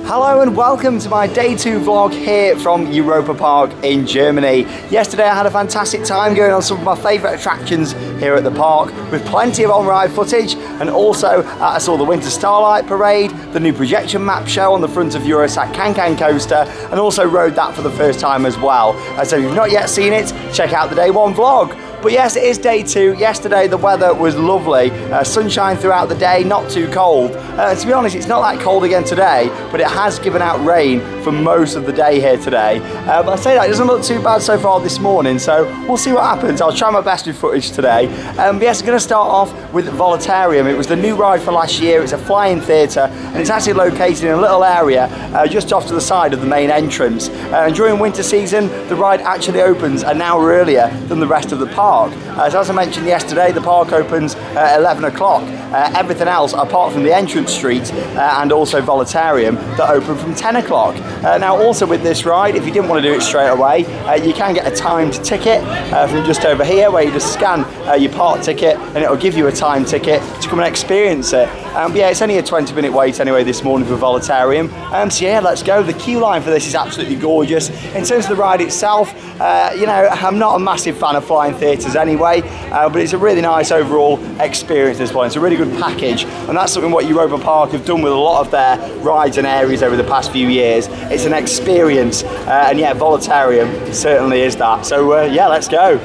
Hello and welcome to my day 2 vlog here from Europa Park in Germany. Yesterday I had a fantastic time going on some of my favourite attractions here at the park with plenty of on-ride footage, and also I saw the Winter Starlight Parade, the new projection map show on the front of Eurosat Can coaster, and also rode that for the first time as well. So if you've not yet seen it, check out the day 1 vlog. But yes, it is day 2. Yesterday the weather was lovely, sunshine throughout the day, not too cold. To be honest, it's not that cold again today, but it has given out rain for most of the day here today. But I say that, it doesn't look too bad so far this morning, so we'll see what happens. I'll try my best with footage today. But yes, I'm going to start off with Voletarium. It was the new ride for last year. It's a flying theatre, and it's actually located in a little area just off to the side of the main entrance. And during winter season, the ride actually opens an hour earlier than the rest of the park. So as I mentioned yesterday, the park opens at 11 o'clock. Everything else, apart from the entrance street and also Voletarium, that open from 10 o'clock. Now also with this ride, if you didn't want to do it straight away, you can get a timed ticket from just over here, where you just scan your park ticket and it'll give you a timed ticket to come and experience it. But yeah, it's only a 20-minute wait anyway this morning for Voletarium. So yeah, let's go. The queue line for this is absolutely gorgeous. In terms of the ride itself, you know, I'm not a massive fan of flying theatres anyway, but it's a really nice overall experience this one. It's a really good package, and that's something what Europa Park have done with a lot of their rides and areas over the past few years. It's an experience, and yeah, Voletarium certainly is that. So yeah, let's go.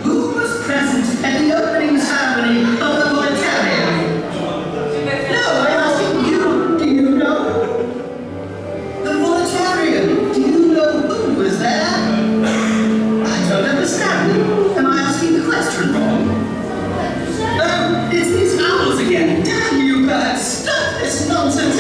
Who was present at the opening ceremony of the Voletarium? No, I'm asking you, do you know? The Voletarium, do you know who was there? I don't understand. Am I asking the question wrong? Oh, it's these owls again. Damn you birds, stop this nonsense.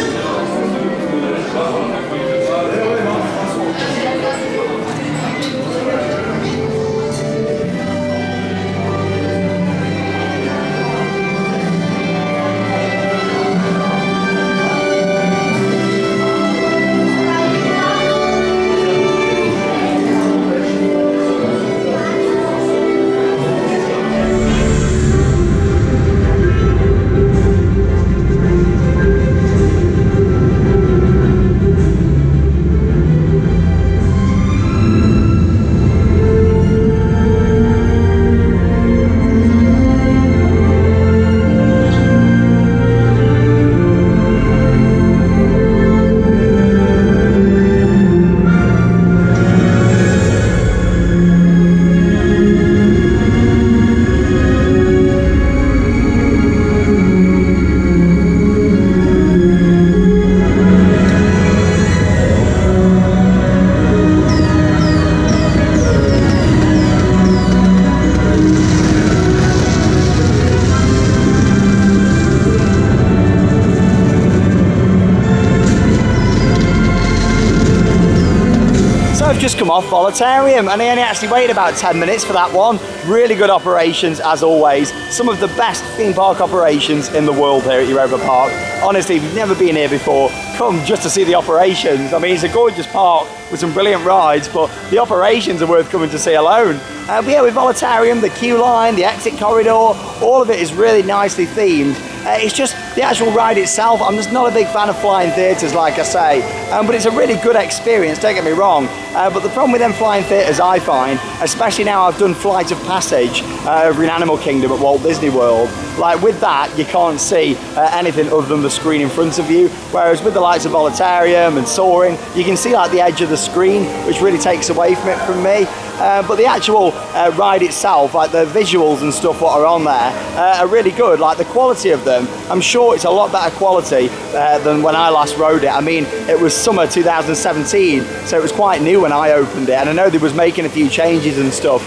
I've just come off Voletarium, and I only actually waited about 10 minutes for that one. Really good operations as always. Some of the best theme park operations in the world here at Europa Park. Honestly, if you've never been here before, come just to see the operations. I mean, it's a gorgeous park with some brilliant rides, but the operations are worth coming to see alone. But yeah, with Voletarium, the queue line, the exit corridor, all of it is really nicely themed. It's just the actual ride itself, I'm just not a big fan of flying theatres, like I say, but it's a really good experience, don't get me wrong. But the problem with them flying theatres, I find, especially now I've done Flight of Passage over in Animal Kingdom at Walt Disney World, like with that you can't see anything other than the screen in front of you, whereas with the likes of Voletarium and Soaring, you can see like the edge of the screen, which really takes away from it from me. But the actual ride itself, like the visuals and stuff what are on there, are really good. Like the quality of them, I'm sure it's a lot better quality than when I last rode it. I mean, it was summer 2017, so it was quite new when I opened it, and I know they was making a few changes and stuff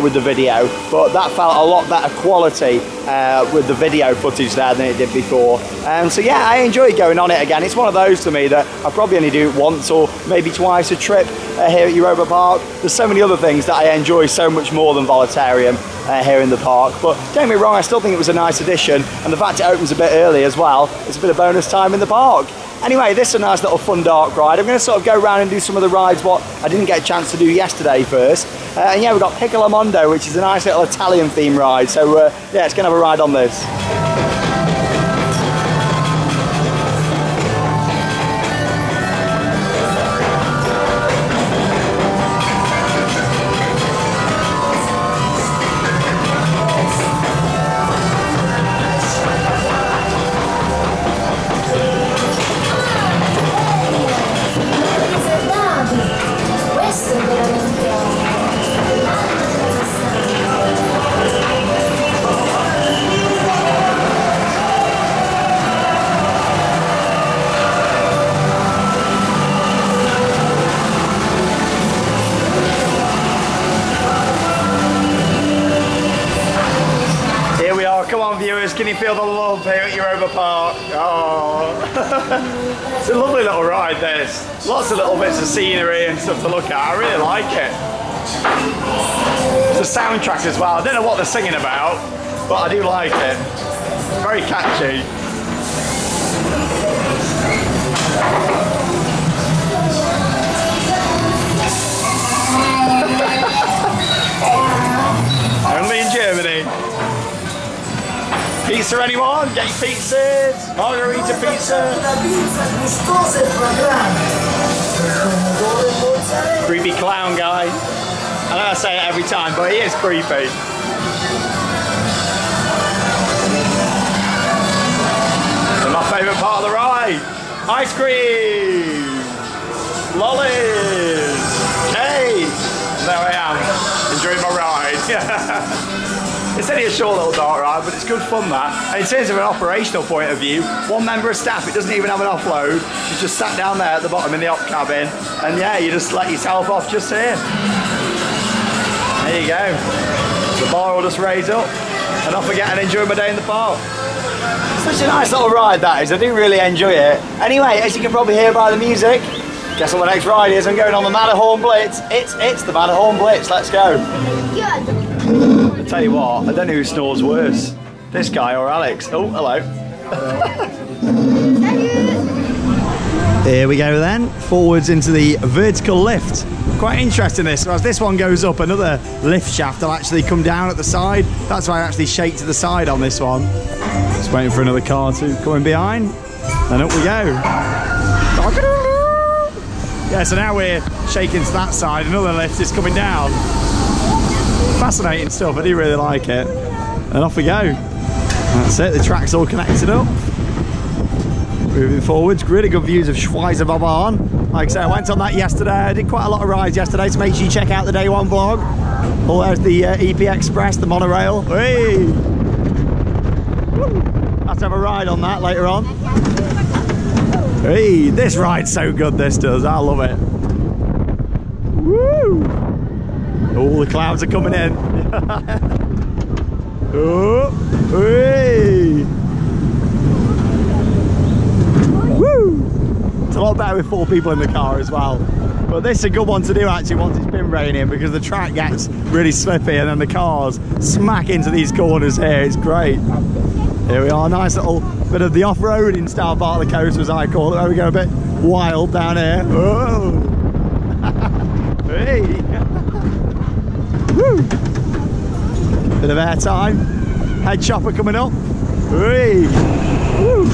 with the video, but that felt a lot better quality with the video footage there than it did before. So yeah, I enjoy going on it again. It's one of those to me that I probably only do it once or maybe twice a trip here at Europa Park. There's so many other things that I enjoy so much more than Voletarium here in the park, but don't get me wrong, I still think it was a nice addition, and the fact it opens a bit early as well, it's a bit of bonus time in the park. Anyway, this is a nice little fun dark ride. I'm going to sort of go around and do some of the rides what I didn't get a chance to do yesterday first. And yeah, we've got Piccolo Mondo, which is a nice little Italian themed ride. So yeah, it's going to have a ride on this. Come on viewers, can you feel the love here at Europa Park? Oh, it's a lovely little ride this. Lots of little bits of scenery and stuff to look at. I really like it. It's a soundtrack as well. I don't know what they're singing about, but I do like it. Very catchy. Only in Germany. Pizza anyone? Get your pizzas! Margarita pizza! Creepy clown guy. I know I say it every time, but he is creepy. And my favourite part of the ride! Ice cream! Lollies! Cake! There I am, enjoying my ride. It's only a short little dark ride, but it's good fun that. And in terms of an operational point of view, one member of staff, it doesn't even have an offload. She's just sat down there at the bottom in the op cabin, and yeah, you just let yourself off just here. There you go. The bar will just raise up, and off I get and enjoy my day in the park. Such a nice little ride that is. I do really enjoy it. Anyway, as you can probably hear by the music, guess what the next ride is? I'm going on the Matterhorn Blitz. It's the Matterhorn Blitz. Let's go. Good. I tell you what, I don't know who snores worse, this guy or Alex. Oh, hello. Here we go then, forwards into the vertical lift. Quite interesting this, so as this one goes up, another lift shaft will actually come down at the side. That's why I actually shake to the side on this one. Just waiting for another car to come in behind. And up we go. Yeah, so now we're shaking to that side, another lift is coming down. Fascinating stuff, I do really like it. And off we go. That's it, the track's all connected up. Moving forwards, really good views of Schweizerbobbahn. Like I said, I went on that yesterday. I did quite a lot of rides yesterday, so make sure you check out the day one vlog. Oh, there's the EP Express, the monorail. Hey! Have to have a ride on that later on. Hey, this ride's so good, this does. I love it. Woo! All the clouds are coming in. Oh, hey! Woo! It's a lot better with 4 people in the car as well. But this is a good one to do actually once it's been raining, because the track gets really slippy and then the cars smack into these corners here. It's great. Here we are, nice little bit of the off-roading style part of the coast, as I call it. There we go, a bit wild down here. Oh! Hey! Woo! Bit of air time. Head chopper coming up. Hey! Woo!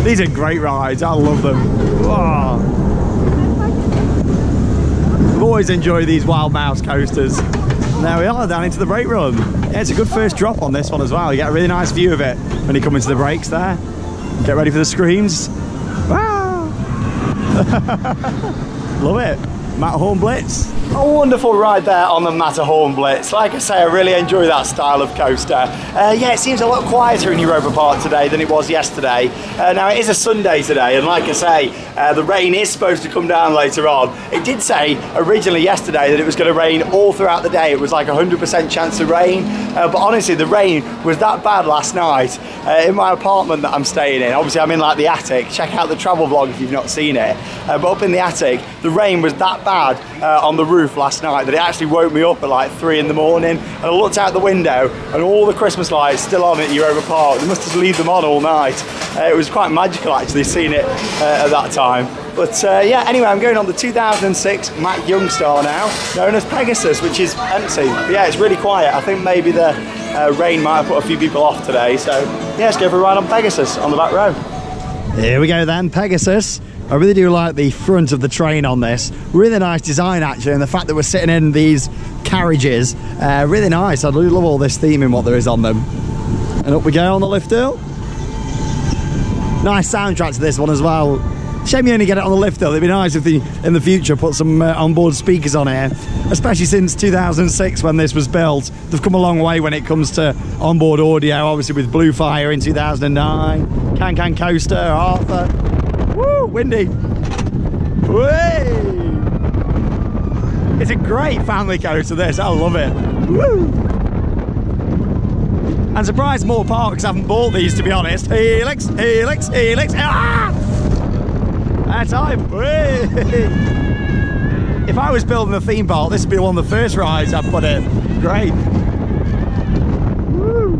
These are great rides. I love them. Whoa. I've always enjoyed these Wild Mouse coasters. And there we are, down into the brake run. Yeah, it's a good first drop on this one as well. You get a really nice view of it when you come into the brakes there. Get ready for the screams. Wow! Love it. Matterhorn Blitz. A wonderful ride there on the Matterhorn Blitz. Like I say, I really enjoy that style of coaster. Yeah, it seems a lot quieter in Europa Park today than it was yesterday. Now it is a Sunday today, and like I say, the rain is supposed to come down later on. It did say originally yesterday that it was going to rain all throughout the day. It was like 100% chance of rain, but honestly the rain was that bad last night in my apartment that I'm staying in. Obviously I'm in like the attic. Check out the travel vlog if you've not seen it. But up in the attic, the rain was that bad on the roof last night that it actually woke me up at like 3 in the morning, and I looked out the window and all the Christmas lights still on at Europa Park. They must just leave them on all night. It was quite magical actually seeing it at that time. But yeah, anyway, I'm going on the 2006 Mack Youngstar now, known as Pegasus, which is empty. But yeah, it's really quiet. I think maybe the rain might have put a few people off today. So yeah, let's go for a ride on Pegasus on the back row. Here we go then, Pegasus. I really do like the front of the train on this. Really nice design actually, and the fact that we're sitting in these carriages, really nice. I really love all this theming what there is on them. And up we go on the lift hill. Nice soundtrack to this one as well. Shame you only get it on the lift hill. It'd be nice if they, in the future, put some onboard speakers on here, especially since 2006 when this was built. They've come a long way when it comes to onboard audio, obviously with Blue Fire in 2009, Can Coaster, Arthur. Woo, windy. Whee! It's a great family coaster this, I love it. Woo! I'm surprised more parks haven't bought these, to be honest. Helix, helix, helix, ah! Time. If I was building a theme park, this would be one of the first rides I'd put in. Great. Woo.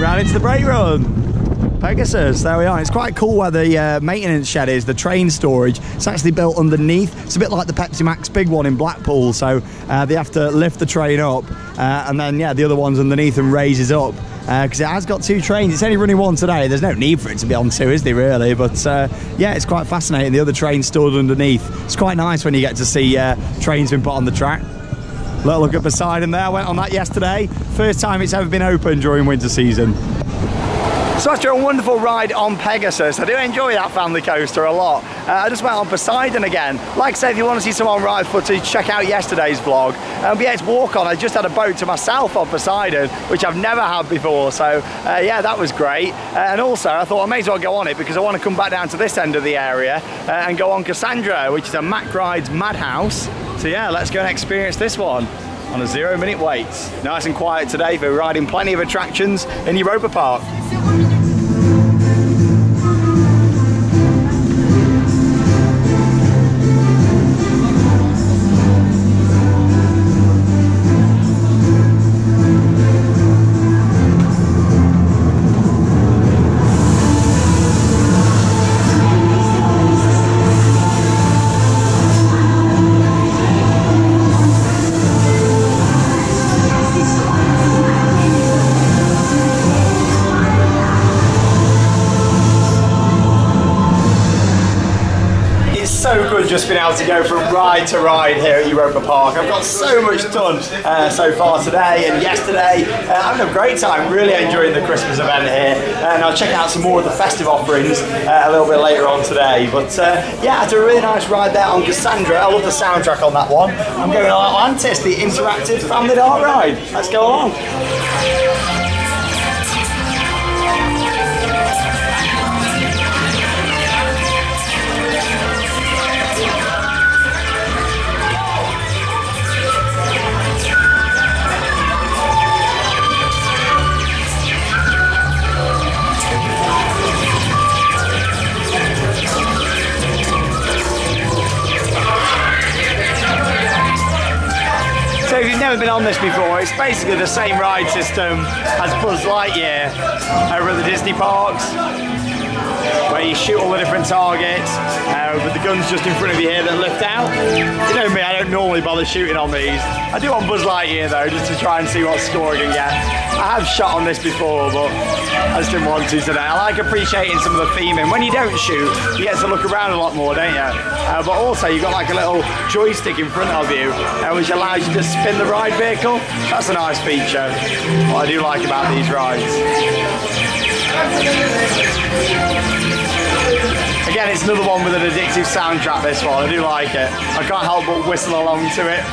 Right into the brake run. Pegasus, there we are. It's quite cool where the maintenance shed is, the train storage. It's actually built underneath. It's a bit like the Pepsi Max big one in Blackpool, so they have to lift the train up and then yeah, the other one's underneath and raises up. Because it has got 2 trains. It's only running 1 today. There's no need for it to be on 2, is there really? But yeah, it's quite fascinating. The other train's stored underneath. It's quite nice when you get to see trains being put on the track. Little look at Poseidon there. I went on that yesterday. First time it's ever been open during winter season. So after a wonderful ride on Pegasus, I do enjoy that family coaster a lot. I just went on Poseidon again. Like I said, if you want to see some on-ride footage, check out yesterday's vlog. But yeah, it's walk on. I just had a boat to myself on Poseidon, which I've never had before. So yeah, that was great. And also, I thought I may as well go on it because I want to come back down to this end of the area and go on Cassandra, which is a Mack Rides madhouse. So yeah, let's go and experience this one on a 0-minute wait. Nice and quiet today for riding plenty of attractions in Europa Park. Just been able to go from ride to ride here at Europa Park. I've got so much done so far today and yesterday. I'm having a great time, really enjoying the Christmas event here, and I'll check out some more of the festive offerings a little bit later on today. But yeah, I had a really nice ride there on Cassandra. I love the soundtrack on that one. I'm going on Atlantis, the interactive family dark ride. Let's go along. So if you've never been on this before, it's basically the same ride system as Buzz Lightyear over at the Disney parks, where you shoot all the different targets with the guns just in front of you here that lift out. You know me, I don't normally bother shooting on these. I do on Buzz Lightyear though, just to try and see what score I can get. I have shot on this before, but I just didn't want to today. I like appreciating some of the theming. When you don't shoot, you get to look around a lot more, don't you? But also you've got like a little joystick in front of you, which allows you to spin the ride vehicle. That's a nice feature, what I do like about these rides. Again, it's another one with an addictive soundtrack, this one. I do like it. I can't help but whistle along to it.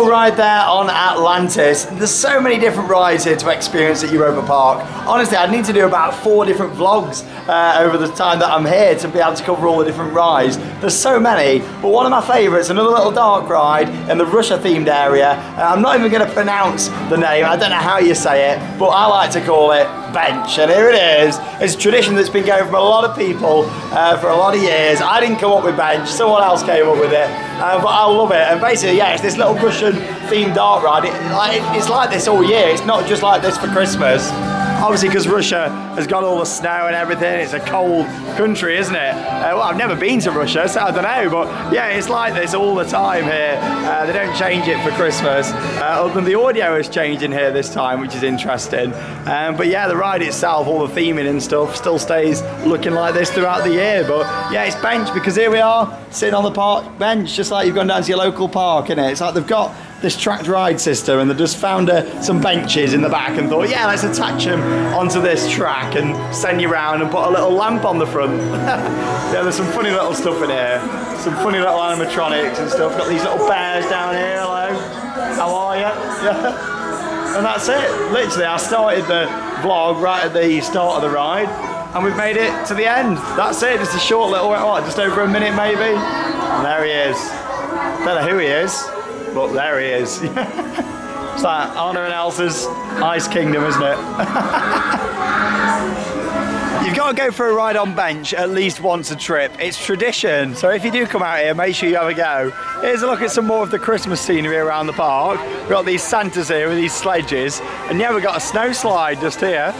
little ride there on Atlantis. There's so many different rides here to experience at Europa Park. Honestly, I'd need to do about 4 different vlogs over the time that I'm here to be able to cover all the different rides. There's so many, but one of my favourites, another little dark ride in the Russia themed area. I'm not even going to pronounce the name, I don't know how you say it, but I like to call it Bench, and here it is. It's a tradition that's been going from a lot of people for a lot of years. I didn't come up with Bench, someone else came up with it, but I love it. And basically, yeah, it's this little Russian themed dark ride. It's like this all year, it's not just like this for Christmas. Obviously, because Russia has got all the snow and everything, it's a cold country, isn't it? Well, I've never been to Russia, so I don't know, but yeah, it's like this all the time here. They don't change it for Christmas, other than the audio has changed in here this time, which is interesting. But yeah, the ride itself, all the theming and stuff, still stays looking like this throughout the year. But yeah, it's Bench, because here we are, sitting on the park bench, just like you've gone down to your local park, innit? It's like they've got this tracked ride system, and they just found some benches in the back and thought, yeah, let's attach them onto this track and send you around and put a little lamp on the front. Yeah, there's some funny little stuff in here, some funny little animatronics and stuff. Got these little bears down here. Hello, how are you? Yeah. And that's it. Literally, I started the vlog right at the start of the ride, and we've made it to the end. That's it. Just a short little, what, just over a minute maybe. And there he is. Don't know who he is, but there he is. It's like Anna and Elsa's Ice Kingdom, isn't it? You've got to go for a ride on Bench at least once a trip. It's tradition. So if you do come out here, make sure you have a go. Here's a look at some more of the Christmas scenery around the park. We've got these Santas here with these sledges. And yeah, we've got a snow slide just here.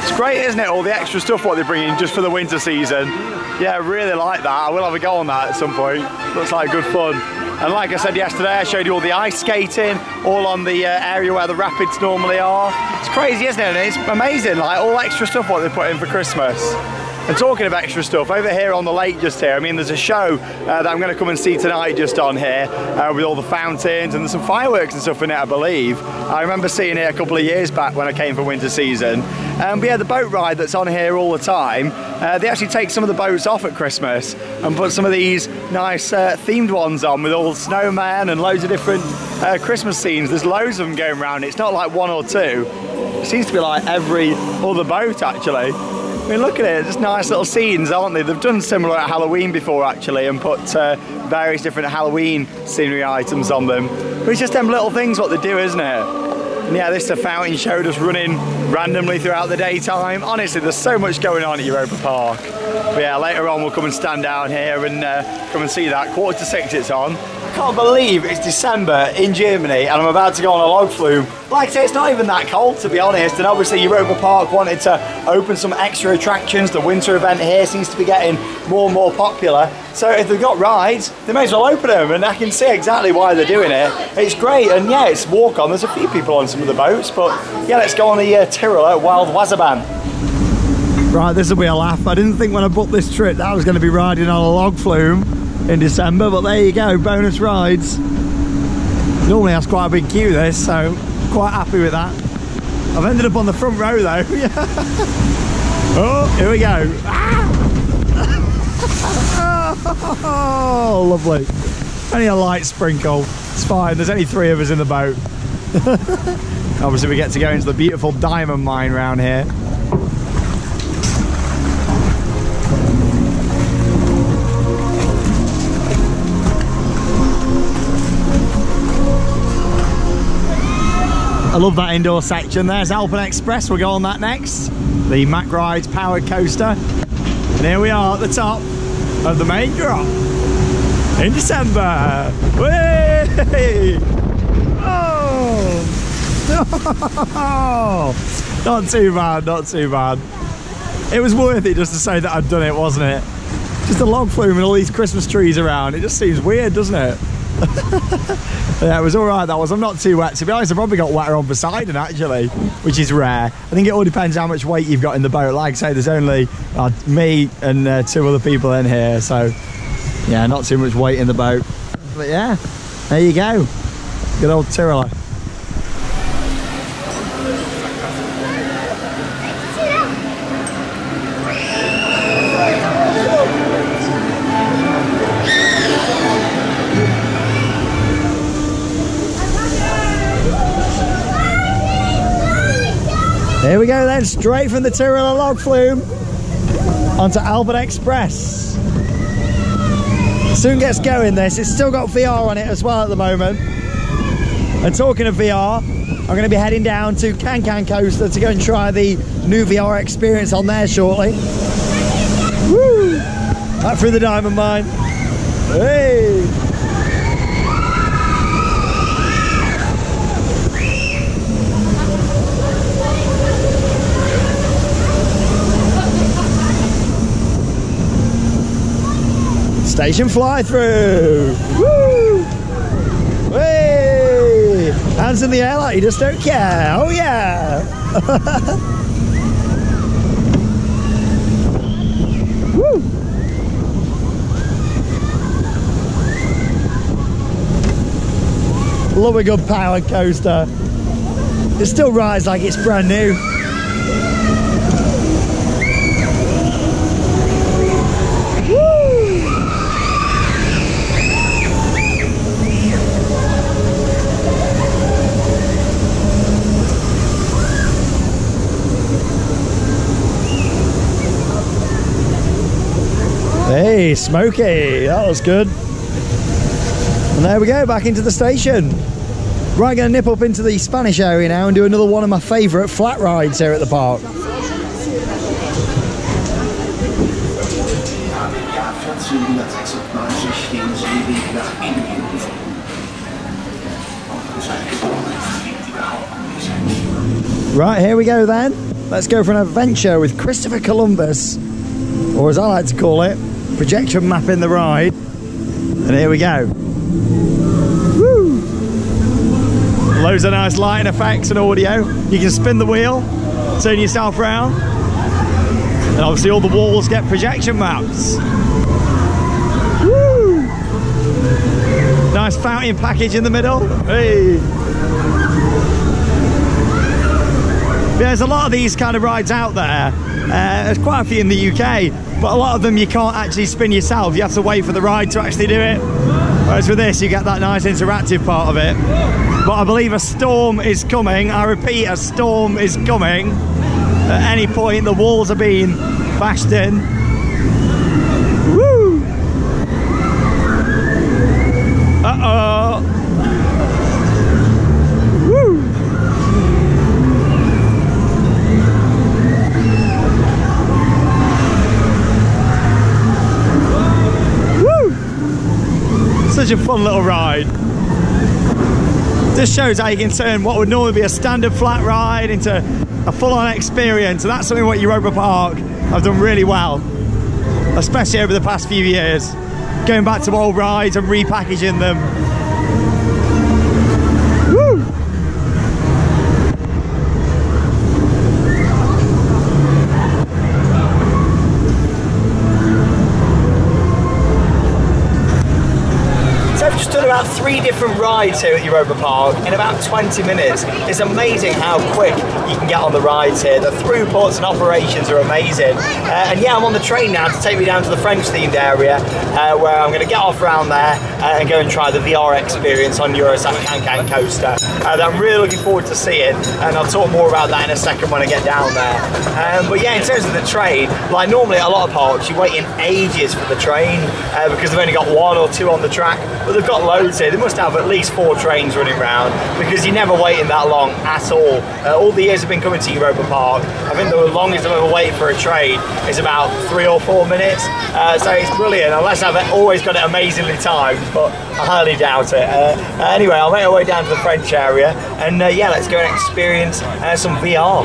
It's great, isn't it? All the extra stuff what they're bringing just for the winter season. Yeah, I really like that. I will have a go on that at some point. Looks like good fun. And like I said yesterday, I showed you all the ice skating, all on the area where the rapids normally are. It's crazy, isn't it? And it's amazing, like all extra stuff what they put in for Christmas. And talking of extra stuff, over here on the lake just here, I mean, there's a show that I'm going to come and see tonight just on here with all the fountains, and there's some fireworks and stuff in it, I believe. I remember seeing it a couple of years back when I came for winter season. But yeah, the boat ride that's on here all the time, they actually take some of the boats off at Christmas and put some of these nice themed ones on with all the snowmen and loads of different Christmas scenes. There's loads of them going around. It's not like 1 or 2. It seems to be like every other boat actually. I mean, look at it, just nice little scenes, aren't they? They've done similar at Halloween before, actually, and put various different Halloween scenery items on them. But it's just them little things what they do, isn't it? And yeah, this is a fountain show just running randomly throughout the daytime. Honestly, there's so much going on at Europa Park. But yeah, later on we'll come and stand down here and come and see that. 5:45 it's on. I can't believe it's December in Germany and I'm about to go on a log flume. Like I say, it's not even that cold, to be honest, and obviously Europa Park wanted to open some extra attractions. The winter event here seems to be getting more and more popular. So if they've got rides, they may as well open them, and I can see exactly why they're doing it. It's great, and yeah, it's walk on. There's a few people on some of the boats, but yeah, let's go on the Tiroler Wild Wasserbahn. Right, this will be a laugh. I didn't think when I booked this trip that I was going to be riding on a log flume in December, but there you go, bonus rides. Normally that's quite a big queue, this, so quite happy with that. I've ended up on the front row though. Oh, here we go. Ah! Oh, lovely. Only a light sprinkle. It's fine, there's only 3 of us in the boat. Obviously we get to go into the beautiful diamond mine round here. I love that indoor section. There's Alpen Express, we'll go on that next. The Mack Rides powered coaster. And here we are at the top of the main drop in December. Whee! Oh! Not too bad, not too bad. It was worth it just to say that I'd done it, wasn't it? Just a log flume and all these Christmas trees around. It just seems weird, doesn't it? Yeah, it was alright, that was. I'm not too wet. To be honest, I've probably got wetter on Poseidon actually, which is rare. I think it all depends how much weight you've got in the boat. Like I say, there's only me and 2 other people in here, so yeah, not too much weight in the boat. But yeah, there you go. Good old Tiroler. Here we go then, straight from the Tyrrell log flume onto Albert Express. Soon gets going this. It's still got VR on it as well at the moment. And talking of VR, I'm going to be heading down to Can Coaster to go and try the new VR experience on there shortly. Woo! Back through the diamond mine. Hey! Station fly through. Woo! Hey! Hands in the air like you just don't care. Oh yeah! Woo! Love a good power coaster. It still rides like it's brand new. Hey, smoky, that was good. And there we go, back into the station. Right, going to nip up into the Spanish area now and do another one of my favourite flat rides here at the park. Right, here we go then. Let's go for an adventure with Christopher Columbus, or as I like to call it, projection mapping the ride. And here we go. Woo! Loads of nice lighting effects and audio. You can spin the wheel, turn yourself around, and obviously all the walls get projection maps. Woo! Nice fountain package in the middle. Hey! There's a lot of these kind of rides out there. There's quite a few in the UK, but a lot of them you can't actually spin yourself. You have to wait for the ride to actually do it. Whereas with this, you get that nice interactive part of it. But I believe a storm is coming. I repeat, a storm is coming. At any point, the walls are being bashed in. Woo! Uh-oh! Woo! Such a fun little ride. This shows how you can turn what would normally be a standard flat ride into a full-on experience, and that's something what Europa Park have done really well, especially over the past few years, going back to old rides and repackaging them. Woo! I've just done about 3 different rides here at Europa Park in about 20 minutes. It's amazing how quick you can get on the rides here. The throughputs and operations are amazing. And yeah, I'm on the train now to take me down to the French themed area where I'm going to get off around there and go and try the VR experience on Can Coaster that I'm really looking forward to seeing, and I'll talk more about that in a second when I get down there. But yeah, in terms of the train, like normally at a lot of parks you're waiting ages for the train because they've only got 1 or 2 on the track, but they've got loads here. They must have at least 4 trains running around because you're never waiting that long at all. All the years I've been coming to Europa Park, I think the longest I've ever waited for a train is about 3 or 4 minutes. So it's brilliant, unless I've always got it amazingly timed, but I highly doubt it. Anyway, I'll make my way down to the French area, and yeah, let's go and experience some VR.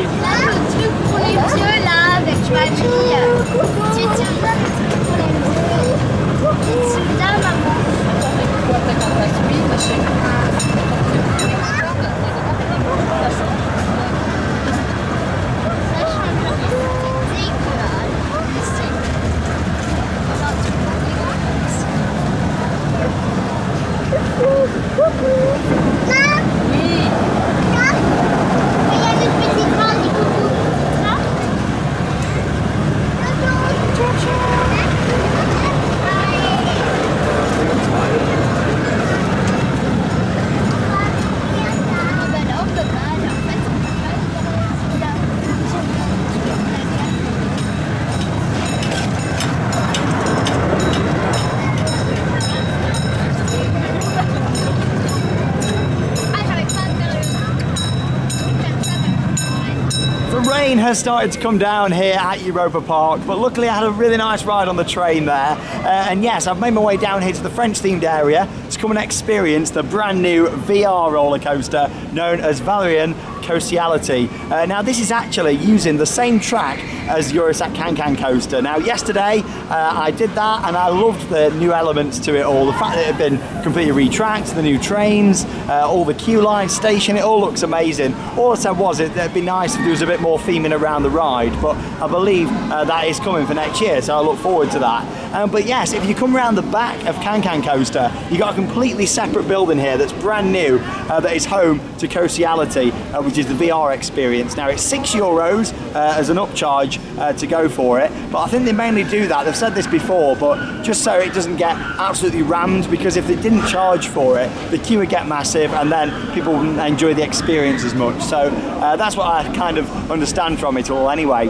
rain has started to come down here at Europa Park, but luckily I had a really nice ride on the train there. And yes, I've made my way down here to the French themed area to come and experience the brand new VR roller coaster known as Valerian Coastiality. Now this is actually using the same track as Eurosat Can coaster. Now yesterday I did that and I loved the new elements to it all. The fact that it had been completely retracked, the new trains, all the queue line station, it all looks amazing. All I said was it'd be nice if there was a bit more theming around the ride, but I believe that is coming for next year, so I look forward to that. But yes, if you come around the back of Can Coaster, you got a completely separate building here that's brand new, that is home to Coastiality, which is the VR experience. Now it's €6 as an upcharge to go for it, but I think they mainly do that, they've said this before, but just so it doesn't get absolutely rammed, because if they didn't charge for it, the queue would get massive and then people wouldn't enjoy the experience as much. So that's what I kind of understand from it all anyway.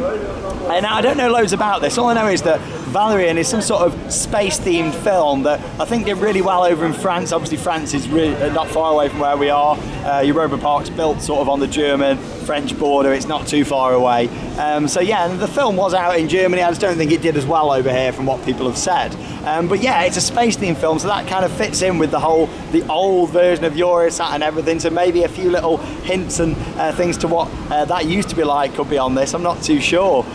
Now I don't know loads about this, all I know is that Valerian is some sort of space-themed film that I think did really well over in France. Obviously France is really not far away from where we are. Europa Park's built sort of on the German-French border, it's not too far away. So yeah, the film was out in Germany, I just don't think it did as well over here from what people have said. But yeah, it's a space-themed film, so that kind of fits in with the old version of Eurosat and everything, so maybe a few little hints and things to what that used to be like could be on this, I'm not too sure.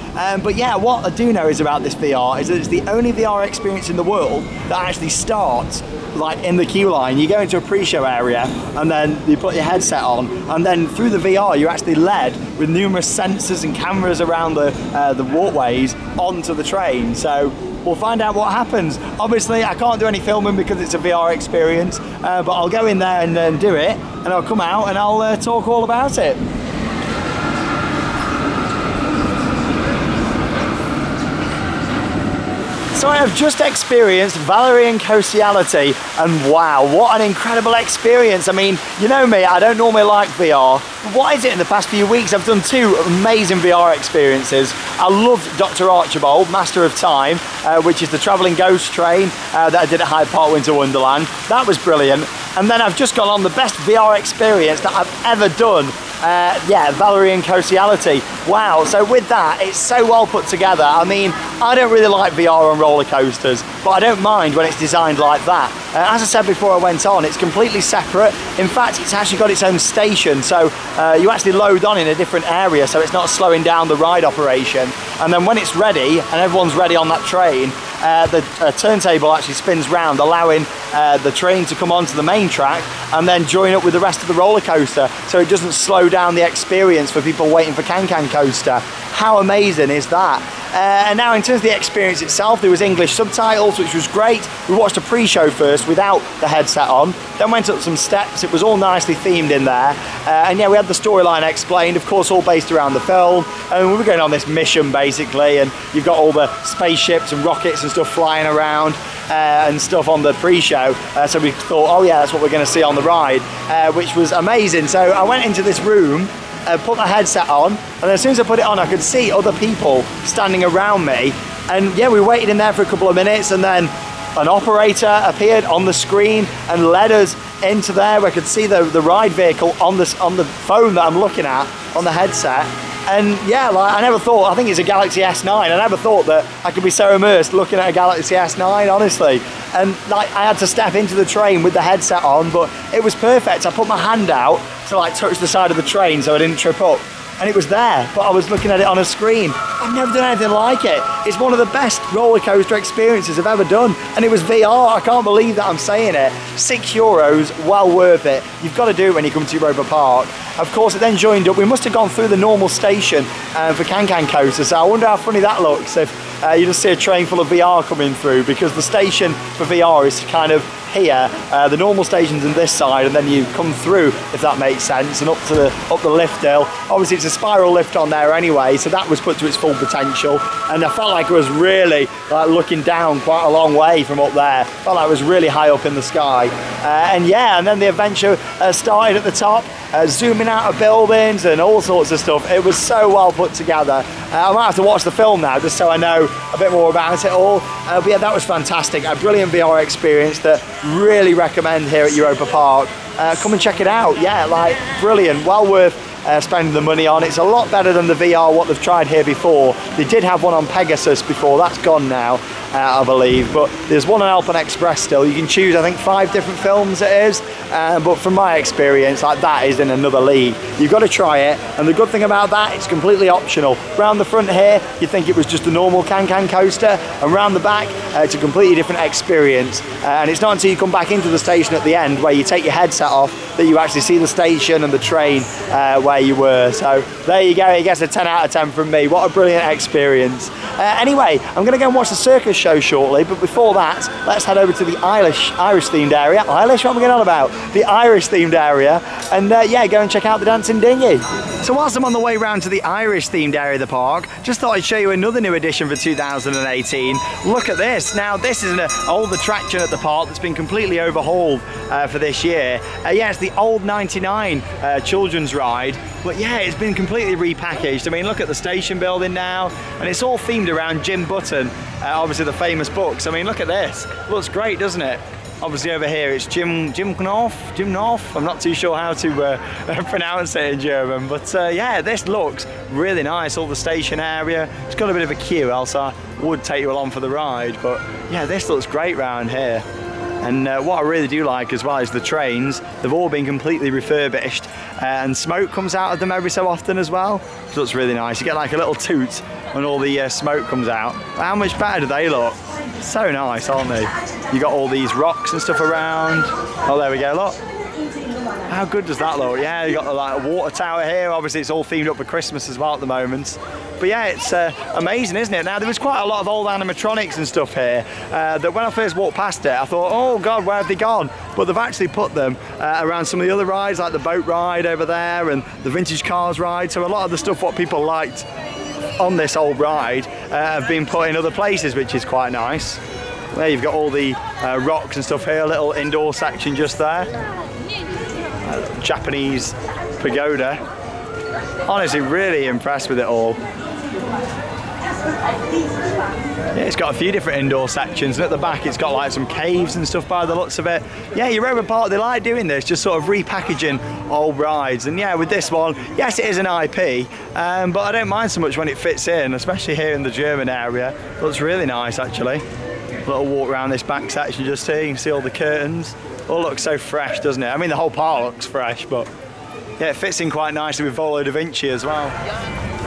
But yeah, what I do know is about this VR is that it's the only VR experience in the world that actually starts like in the queue line. You go into a pre-show area and then you put your headset on, and then through the VR you're actually led with numerous sensors and cameras around the walkways onto the train. So we'll find out what happens. Obviously I can't do any filming because it's a VR experience, but I'll go in there and do it, and I'll come out and I'll talk all about it. So I have just experienced Valerian Coastiality, and wow, what an incredible experience. I mean, you know me, I don't normally like VR, but what is it in the past few weeks? I've done two amazing VR experiences. I loved Dr. Archibald, Master of Time, which is the travelling ghost train that I did at Hyde Park Winter Wonderland. That was brilliant. And then I've just gone on the best VR experience that I've ever done. Yeah, Valerian Coastiality. Wow, so with that, it's so well put together. I mean, I don't really like VR on roller coasters, but I don't mind when it's designed like that. As I said before I went on, it's completely separate. In fact, it's actually got its own station, so you actually load on in a different area, so it's not slowing down the ride operation. And then when it's ready, and everyone's ready on that train, the turntable actually spins round, allowing the train to come onto the main track and then join up with the rest of the roller coaster, so it doesn't slow down the experience for people waiting for Can Coaster. How amazing is that? And now in terms of the experience itself, there was English subtitles, which was great. We watched a pre-show first without the headset on, then went up some steps. It was all nicely themed in there. And yeah, we had the storyline explained, of course, all based around the film. And we were going on this mission basically, and you've got all the spaceships and rockets and stuff flying around and stuff on the pre-show. So we thought, oh yeah, that's what we're going to see on the ride, which was amazing. So I went into this room, put my headset on, and as soon as I put it on, I could see other people standing around me. And yeah, we waited in there for a couple of minutes, and then an operator appeared on the screen and led us into there where I could see the ride vehicle on the phone that I'm looking at on the headset. And yeah, like, I never thought, I think it's a Galaxy S9, I never thought that I could be so immersed looking at a Galaxy S9, honestly. And like, I had to step into the train with the headset on, but it was perfect. I put my hand out to like touch the side of the train so I didn't trip up, and it was there, but I was looking at it on a screen. I've never done anything like it. It's one of the best roller coaster experiences I've ever done, and it was VR. I can't believe that I'm saying it. €6, well worth it. You've got to do it when you come to Europa Park. Of course, it then joined up. We must have gone through the normal station for Can Coaster, so I wonder how funny that looks if you just see a train full of VR coming through, because the station for VR is kind of here, the normal station's on this side, and then you come through, if that makes sense, and up the lift hill. Obviously it's a spiral lift on there anyway, so that was put to its full potential, and I felt like I was really like looking down quite a long way from up there. Felt like I was really high up in the sky. And yeah, and then the adventure started at the top, zooming out of buildings and all sorts of stuff. It was so well put together. I might have to watch the film now just so I know a bit more about it all. But yeah, that was fantastic. A brilliant VR experience that really recommend here at Europa Park. Come and check it out. Yeah, like brilliant, well worth spending the money on. It's a lot better than the VR what they've tried here before. They did have one on Pegasus before, that's gone now, I believe, but there's one on Alpine Express still. You can choose, I think, 5 different films it is, but from my experience, like, that is in another league. You've got to try it, and the good thing about that, it's completely optional. Round the front here, you think it was just a normal can-can coaster, and round the back, it's a completely different experience, and it's not until you come back into the station at the end where you take your headset off that you actually see the station and the train where you were. So there you go, it gets a 10 out of 10 from me. What a brilliant experience. Anyway, I'm going to go and watch the circus show shortly, but before that, let's head over to the Irish themed area. Irish, what am I going on about? The Irish themed area, and yeah, go and check out the dancing dinghy. So whilst I'm on the way round to the Irish themed area of the park, just thought I'd show you another new addition for 2018. Look at this. Now, this is an old attraction at the park that's been completely overhauled for this year. Yeah, it's the old 99 children's ride, but yeah, it's been completely repackaged. I mean, look at the station building now, and it's all themed around Jim Button, obviously the famous books. I mean, look at this. Looks great, doesn't it? Obviously over here it's Jim Knopf. I'm not too sure how to pronounce it in German, but yeah, this looks really nice. All the station area. It's got a bit of a queue, else I would take you along for the ride, but yeah, this looks great round here. And what I really do like as well is the trains. They've all been completely refurbished, and smoke comes out of them every so often as well. So it's really nice. You get like a little toot when all the smoke comes out. How much better do they look? So nice, aren't they? You got all these rocks and stuff around. Oh, there we go, look. How good does that look? Yeah, you got like a water tower here. Obviously it's all themed up for Christmas as well at the moment. But yeah, it's amazing, isn't it? Now, there was quite a lot of old animatronics and stuff here that when I first walked past it, I thought, oh God, where have they gone? But they've actually put them around some of the other rides, like the boat ride over there and the vintage cars ride. So a lot of the stuff what people liked on this old ride have been put in other places, which is quite nice. There you've got all the rocks and stuff here, a little indoor section just there. Japanese pagoda. Honestly, really impressed with it all. Yeah, it's got a few different indoor sections, and at the back it's got like some caves and stuff by the looks of it. Yeah, Europa Park, they like doing this, just sort of repackaging old rides. And yeah, with this one, yes, it is an IP, but I don't mind so much when it fits in, especially here in the German area. Looks really nice, actually. A little walk around this back section just here, you can see all the curtains. All looks so fresh, doesn't it? I mean, the whole park looks fresh, but yeah, it fits in quite nicely with Volo Da Vinci as well.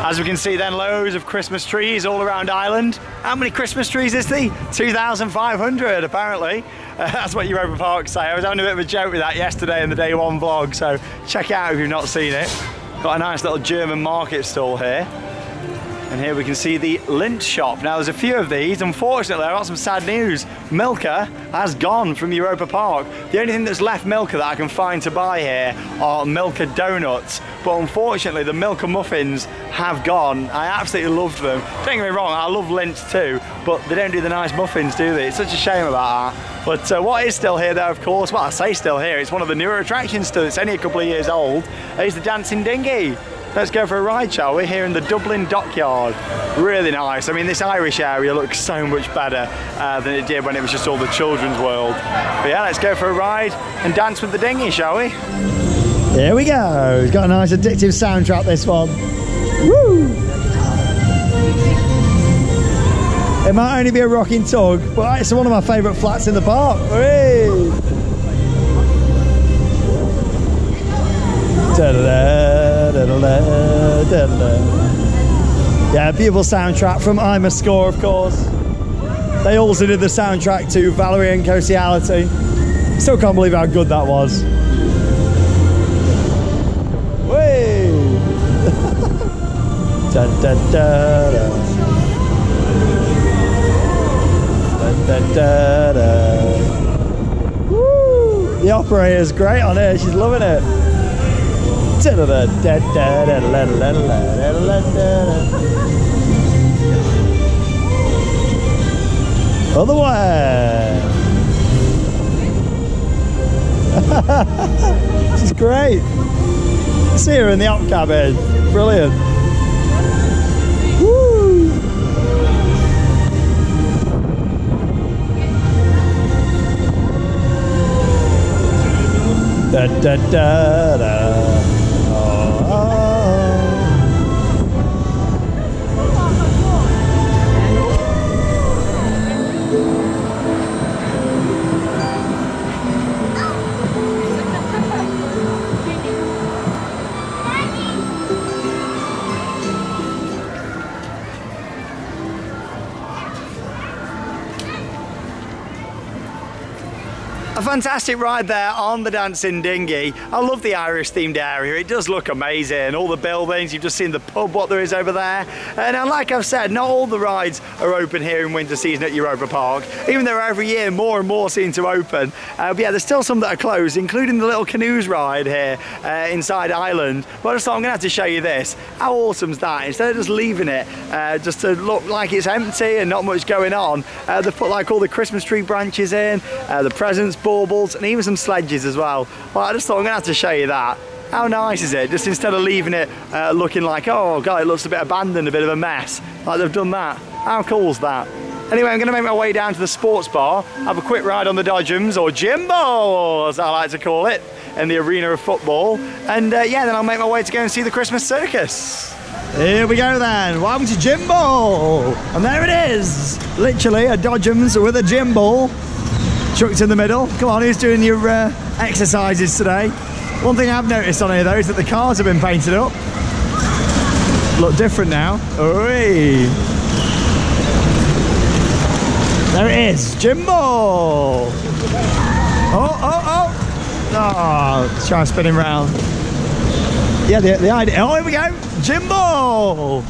As we can see then, loads of Christmas trees all around Ireland. How many Christmas trees is there? 2,500 apparently. That's what Europa Park say. I was having a bit of a joke with that yesterday in the day one vlog, so check it out if you've not seen it. Got a nice little German market stall here. And here we can see the Lindt shop. Now there's a few of these. Unfortunately, I've got some sad news. Milka has gone from Europa Park. The only thing that's left Milka that I can find to buy here are Milka donuts. But unfortunately, the Milka muffins have gone. I absolutely loved them. Don't get me wrong, I love Lindt too, but they don't do the nice muffins, do they? It's such a shame about that. But what is still here though, of course, well, I say still here, it's one of the newer attractions still. It's only a couple of years old. It's the dancing dinghy. Let's go for a ride, shall we? Here in the Dublin Dockyard. Really nice. I mean, this Irish area looks so much better than it did when it was just all the children's world. But yeah, let's go for a ride and dance with the dinghy, shall we? Here we go. It's got a nice addictive soundtrack, this one. Woo! It might only be a rocking tug, but it's one of my favourite flats in the park. Whee! Yeah, beautiful soundtrack from I'm a Score, of course. They also did the soundtrack to Valerie and Coasiality. Still can't believe how good that was. Whee! Dun, dun, dun, dun. Dun, dun, dun, dun. Woo! The operator's great on it, she's loving it. Other way. She's great. See her in the up cabin. Brilliant. Woo. Da da da da. A fantastic ride there on the dancing dinghy. I love the Irish themed area. It does look amazing. All the buildings, you've just seen the pub, what there is over there. And like I've said, not all the rides are open here in winter season at Europa Park, even though every year more and more seem to open. But yeah, there's still some that are closed, including the little canoes ride here inside Ireland. But I just thought I'm gonna have to show you this. How awesome's that? Instead of just leaving it just to look like it's empty and not much going on, they've put like all the Christmas tree branches in, the presents, baubles, and even some sledges as well. Well, I just thought I'm gonna have to show you that. How nice is it? Just instead of leaving it looking like, oh god, it looks a bit abandoned, a bit of a mess, like they've done that. How cool is that? Anyway, I'm going to make my way down to the sports bar, have a quick ride on the Dodgems, or Jimbo, as I like to call it, in the arena of football. And yeah, then I'll make my way to go and see the Christmas circus. Here we go then, welcome to Jimbo! And there it is, literally a Dodgems with a Jimbo chucked in the middle. Come on, who's doing your exercises today? One thing I've noticed on here though is that the cars have been painted up. Look different now. Oi. There it is, Jimbo! Oh, try spinning round. Yeah, the idea. Oh, here we go, Jimbo!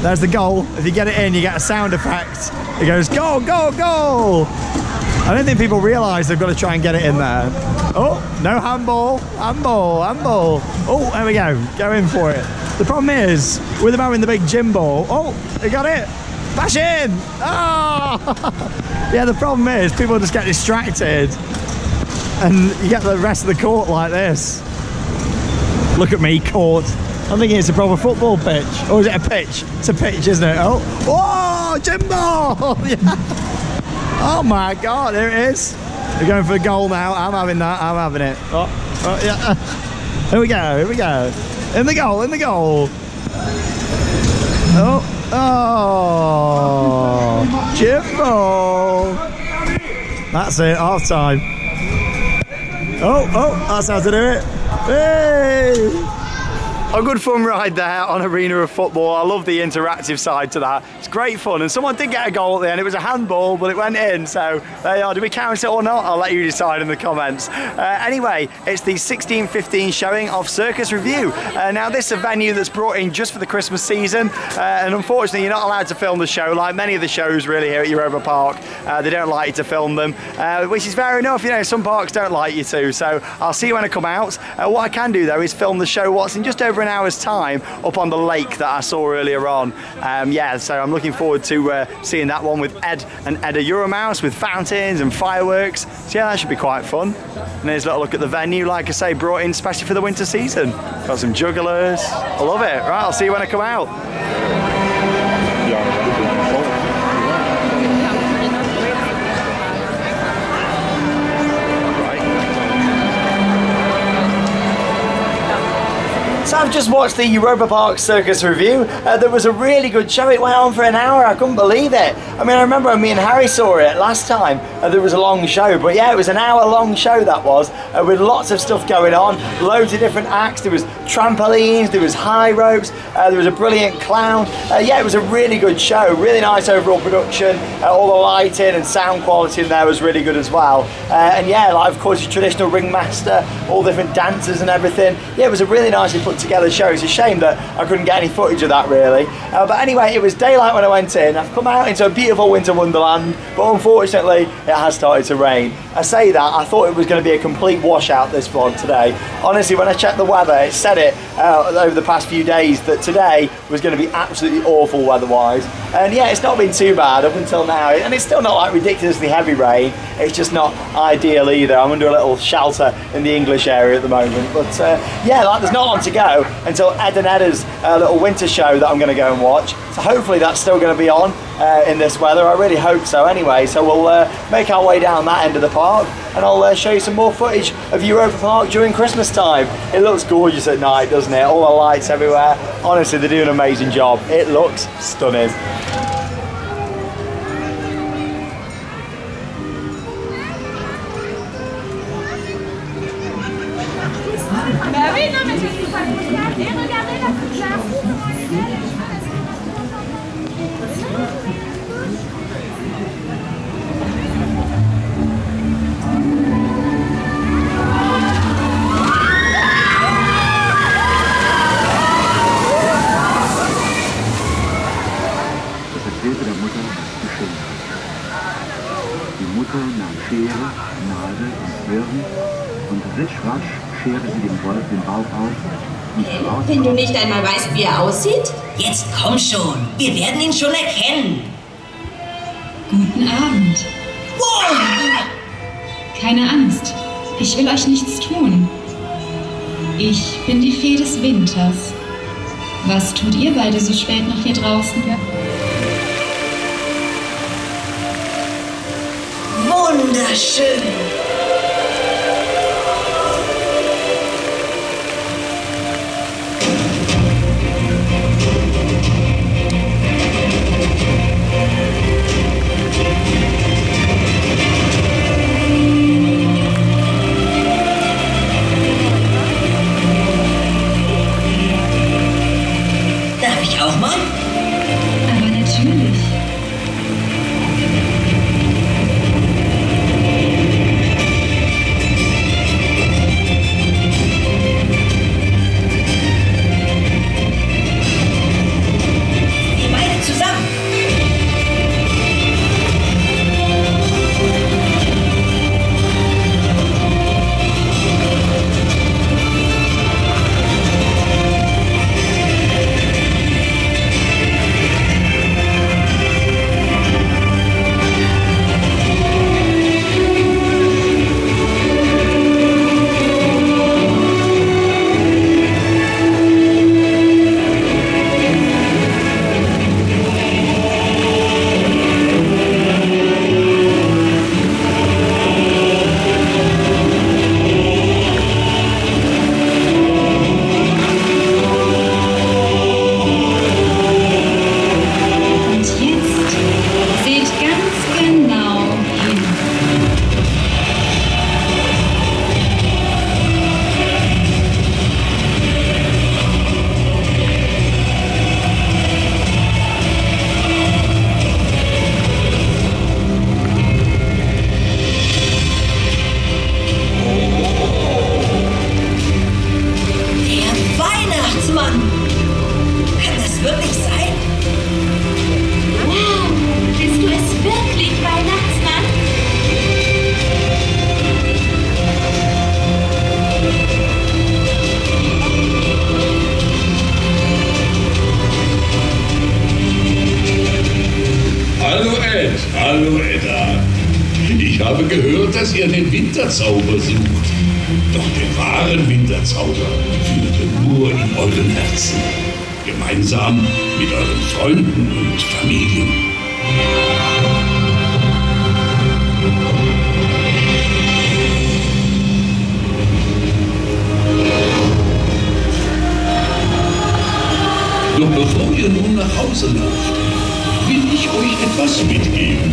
There's the goal. If you get it in, you get a sound effect. It goes, go, go, go! I don't think people realise they've got to try and get it in there. Oh, no handball, handball, handball. Oh, there we go, go in for it. The problem is, with them having the big Jimbo, oh, they got it. Bash in! Oh! Yeah, the problem is people just get distracted and you get the rest of the court like this. Look at me, court. I'm thinking it's a proper football pitch. Or is it a pitch? It's a pitch, isn't it? Oh, whoa, Jimbo! Yeah. Oh my God, there it is. We're going for a goal now. I'm having that, I'm having it. Oh yeah. Here we go, here we go. In the goal, in the goal. Oh. Oh, Jimbo! That's it, half time. Oh, that's how to do it. Hey! A good fun ride there on Arena of Football. I love the interactive side to that. It's great fun, and someone did get a goal at the end. It was a handball, but it went in, so there you are. Do we count it or not? I'll let you decide in the comments. Anyway, it's the 16/15 showing of Circus Review. Now, this is a venue that's brought in just for the Christmas season, and unfortunately, you're not allowed to film the show, like many of the shows really here at Europa Park. They don't like you to film them, which is fair enough. You know, some parks don't like you to, so I'll see you when I come out. What I can do, though, is film the show what's in just over an hour's time up on the lake that I saw earlier on. Yeah, so I'm looking forward to seeing that one with Ed and Edda Euromouse with fountains and fireworks. So yeah, that should be quite fun. And here's a little look at the venue, like I say, brought in especially for the winter season. Got some jugglers. I love it. Right, I'll see you when I come out. So I've just watched the Europa Park Circus Review. There was a really good show. It went on for an hour. I couldn't believe it. I mean, I remember when me and Harry saw it last time. There was a long show, but yeah, it was an hour-long show that was, with lots of stuff going on, loads of different acts. There was trampolines, there was high ropes, there was a brilliant clown. Yeah, it was a really good show. Really nice overall production. All the lighting and sound quality in there was really good as well. And yeah, like of course, your traditional ringmaster, all different dancers and everything. Yeah, it was a really nicely put together show. It's a shame that I couldn't get any footage of that really. But anyway, it was daylight when I went in. I've come out into a beautiful winter wonderland, but unfortunately it has started to rain. I say that, I thought it was going to be a complete washout this vlog today. Honestly, when I checked the weather, it said it over the past few days that today was going to be absolutely awful weather-wise. And yeah, it's not been too bad up until now, and it's still not like ridiculously heavy rain. It's just not ideal either. I'm under a little shelter in the English area at the moment, but yeah, like there's not long to go until Ed and Edda's little winter show that I'm going to go and watch. So hopefully that's still going to be on in this weather. I really hope so anyway. So we'll make our way down that end of the park, and I'll show you some more footage of Europa Park during Christmas time. It looks gorgeous at night, doesn't it? All the lights everywhere. Honestly, they do an amazing job. It looks stunning. Bah oui, non, mais je suis pas regarder. Et regardez la roue, comment elle est. Mutter nahm Schere, Nadel und Birnen und wisch rasch schere sie dem Wolf den Bauch auf. Wenn du nicht einmal weißt, wie er aussieht? Jetzt komm schon, wir werden ihn schon erkennen. Guten Abend. Wow. Keine Angst, ich will euch nichts tun. Ich bin die Fee des Winters. Was tut ihr beide so spät noch hier draußen? Wunderschön. Darf ich auch mal? Aber natürlich. Wir beide zusammen. Hallo Edda. Ich habe gehört, dass ihr den Winterzauber sucht. Doch den wahren Winterzauber findet ihr nur in euren Herzen. Gemeinsam mit euren Freunden und Familien. Doch bevor ihr nun nach Hause lauft, will ich euch etwas mitgeben,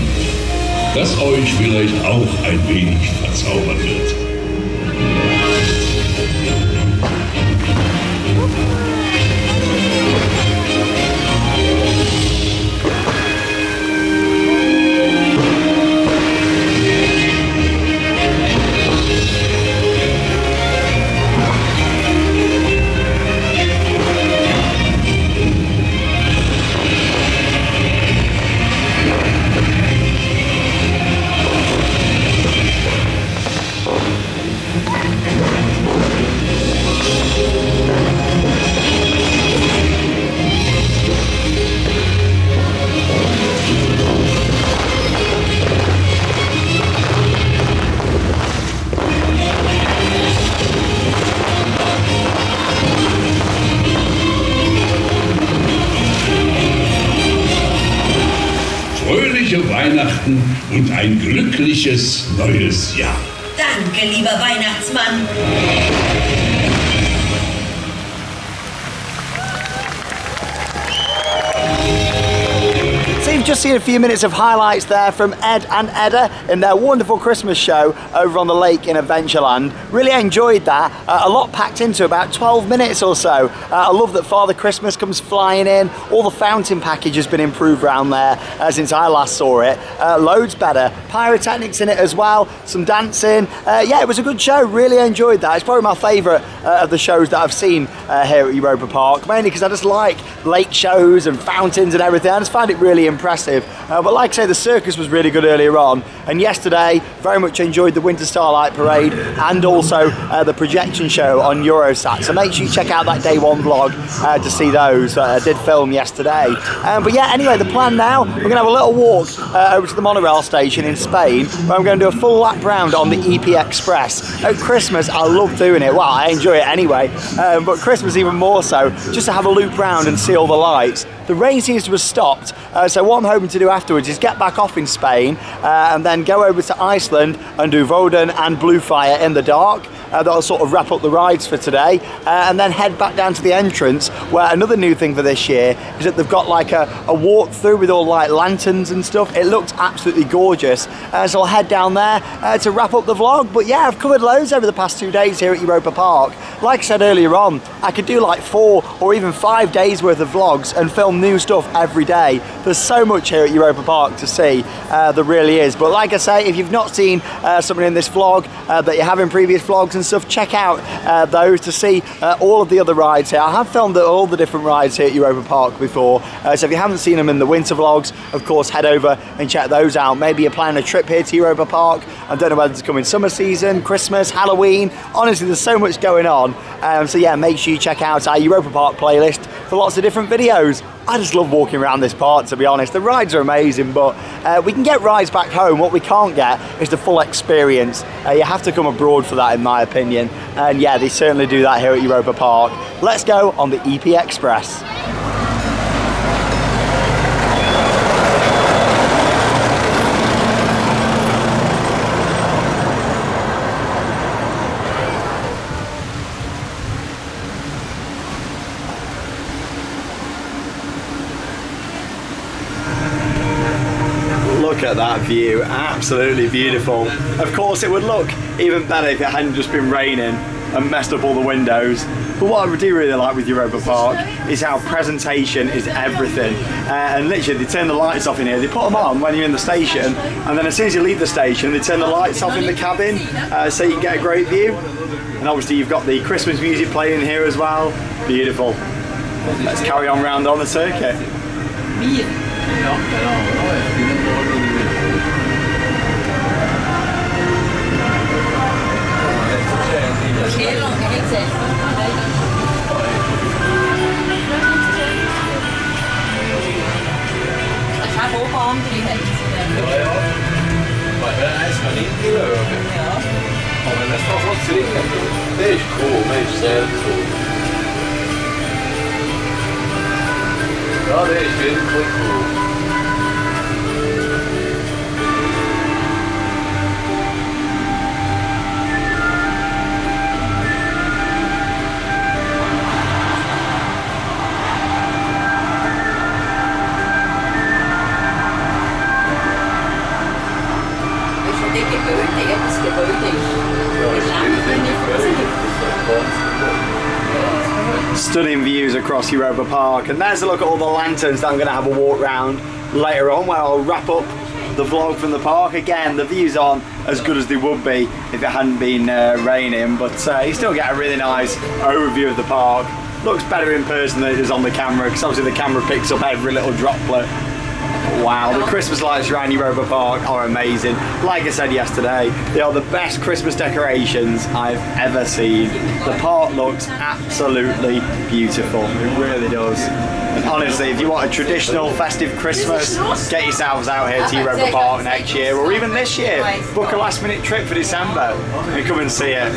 das euch vielleicht auch ein wenig verzaubern wird. Fröhliche Weihnachten und ein glückliches neues Jahr. Danke, lieber Weihnachtsmann. So you've just seen a few minutes of highlights there from Ed and Edda in their wonderful Christmas show over on the lake in Adventureland. Really enjoyed that. A lot packed into about 12 minutes or so. I love that Father Christmas comes flying in. All the fountain package has been improved around there since I last saw it. Loads better. Pyrotechnics in it as well. Some dancing. Yeah, it was a good show. Really enjoyed that. It's probably my favourite of the shows that I've seen here at Europa Park. Mainly because I just like lake shows and fountains and everything. I just find it really impressive. impressive. But like I say, the circus was really good earlier on, and yesterday very much enjoyed the Winter Starlight Parade and also the projection show on Eurosat. So make sure you check out that day one vlog to see those that I did film yesterday. But yeah, anyway, the plan now, we're going to have a little walk over to the monorail station in Spain, where I'm going to do a full lap round on the EP Express. At Christmas, I love doing it. Well, I enjoy it anyway, but Christmas even more so, just to have a loop round and see all the lights. The rain seems to have stopped, so what I'm hoping to do afterwards is get back off in Spain and then go over to Iceland and do Woden and Bluefire in the dark. That'll sort of wrap up the rides for today, and then head back down to the entrance, where another new thing for this year is that they've got like a walk through with all like lanterns and stuff. It looks absolutely gorgeous, so I'll head down there to wrap up the vlog. But yeah, I've covered loads over the past 2 days here at Europa Park. Like I said earlier on, I could do like 4 or even 5 days worth of vlogs and film new stuff every day. There's so much here at Europa Park to see, there really is. But like I say, if you've not seen something in this vlog that you have in previous vlogs and stuff, check out those to see all of the other rides here. I have filmed all the different rides here at Europa Park before, so if you haven't seen them in the winter vlogs, of course head over and check those out. Maybe you're planning a trip here to Europa Park. I don't know whether to come in summer season, Christmas, Halloween. Honestly, there's so much going on, so yeah, make sure you check out our Europa Park playlist for lots of different videos. I just love walking around this park, to be honest. The rides are amazing, but we can get rides back home. What we can't get is the full experience. You have to come abroad for that, in my opinion. And yeah, they certainly do that here at Europa Park. Let's go on the EP Express. Look at that view, absolutely beautiful. Of course it would look even better if it hadn't just been raining and messed up all the windows. But what I do really like with Europa Park is how presentation is everything. And literally they turn the lights off in here, they put them on when you're in the station, and then as soon as you leave the station they turn the lights off in the cabin so you can get a great view. And obviously you've got the Christmas music playing here as well. Beautiful. Let's carry on round on the circuit. Det är cool, det är så cool. Ja, det är väldigt cool. Stunning views across Europa Park, and there's a look at all the lanterns that I'm going to have a walk round later on, where I'll wrap up the vlog from the park. Again, the views aren't as good as they would be if it hadn't been raining, but you still get a really nice overview of the park. Looks better in person than it does on the camera, because obviously the camera picks up every little droplet. Wow, the Christmas lights around Europa Park are amazing. Like I said yesterday, they are the best Christmas decorations I've ever seen. The park looks absolutely beautiful, it really does. And honestly, if you want a traditional festive Christmas, get yourselves out here to Europa Park next year, or even this year. Book a last minute trip for December and come and see it.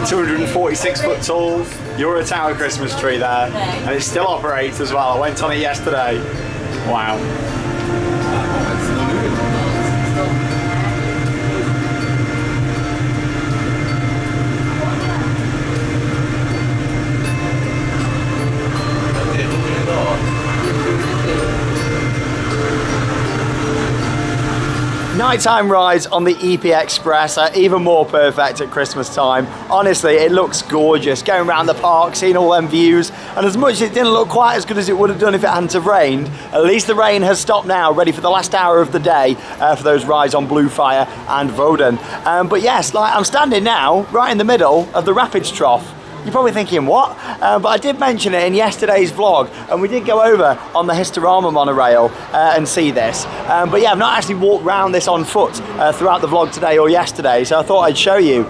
246 foot tall Euro Tower Christmas tree there, and it still operates as well. I went on it yesterday. Wow. Nighttime rides on the EP Express are even more perfect at Christmas time. Honestly, it looks gorgeous going around the park, seeing all them views, and as much as it didn't look quite as good as it would have done if it hadn't have rained, at least the rain has stopped now, ready for the last hour of the day for those rides on Bluefire and Woden. But yes, like I'm standing now right in the middle of the Rapids Trough. You're probably thinking, what? But I did mention it in yesterday's vlog, and we did go over on the Historama monorail and see this. But yeah, I've not actually walked around this on foot throughout the vlog today or yesterday, so I thought I'd show you.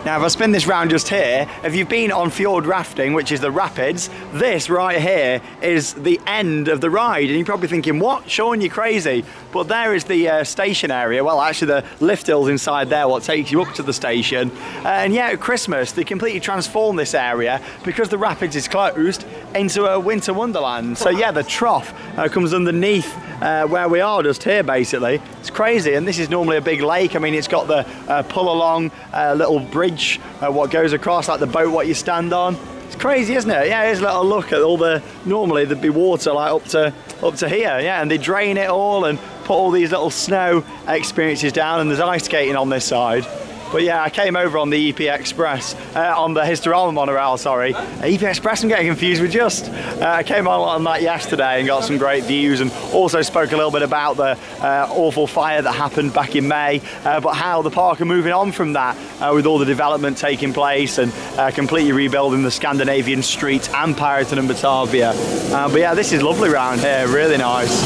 Now, if I spin this round just here, if you've been on fjord rafting, which is the rapids, this right here is the end of the ride. And you're probably thinking, what? Sean, you're crazy. But there is the station area. Well, actually the lift hill's inside there, what takes you up to the station. And yeah, at Christmas, they completely transformed this area because the rapids is closed into a winter wonderland. So yeah, the trough comes underneath where we are just here, basically. It's crazy, and this is normally a big lake. I mean, it's got the pull along little bridge what goes across, like the boat what you stand on. It's crazy, isn't it? Yeah, here's a little look at all the, normally there'd be water like up to here, yeah, and they drain it all and put all these little snow experiences down, and there's ice skating on this side. But yeah, I came over on the EP Express, on the Historama monorail, sorry. EP Express, I'm getting confused with Just. I came on that yesterday and got some great views, and also spoke a little bit about the awful fire that happened back in May, but how the park are moving on from that with all the development taking place and completely rebuilding the Scandinavian streets and Piraten and Batavia. But yeah, this is lovely round here, really nice.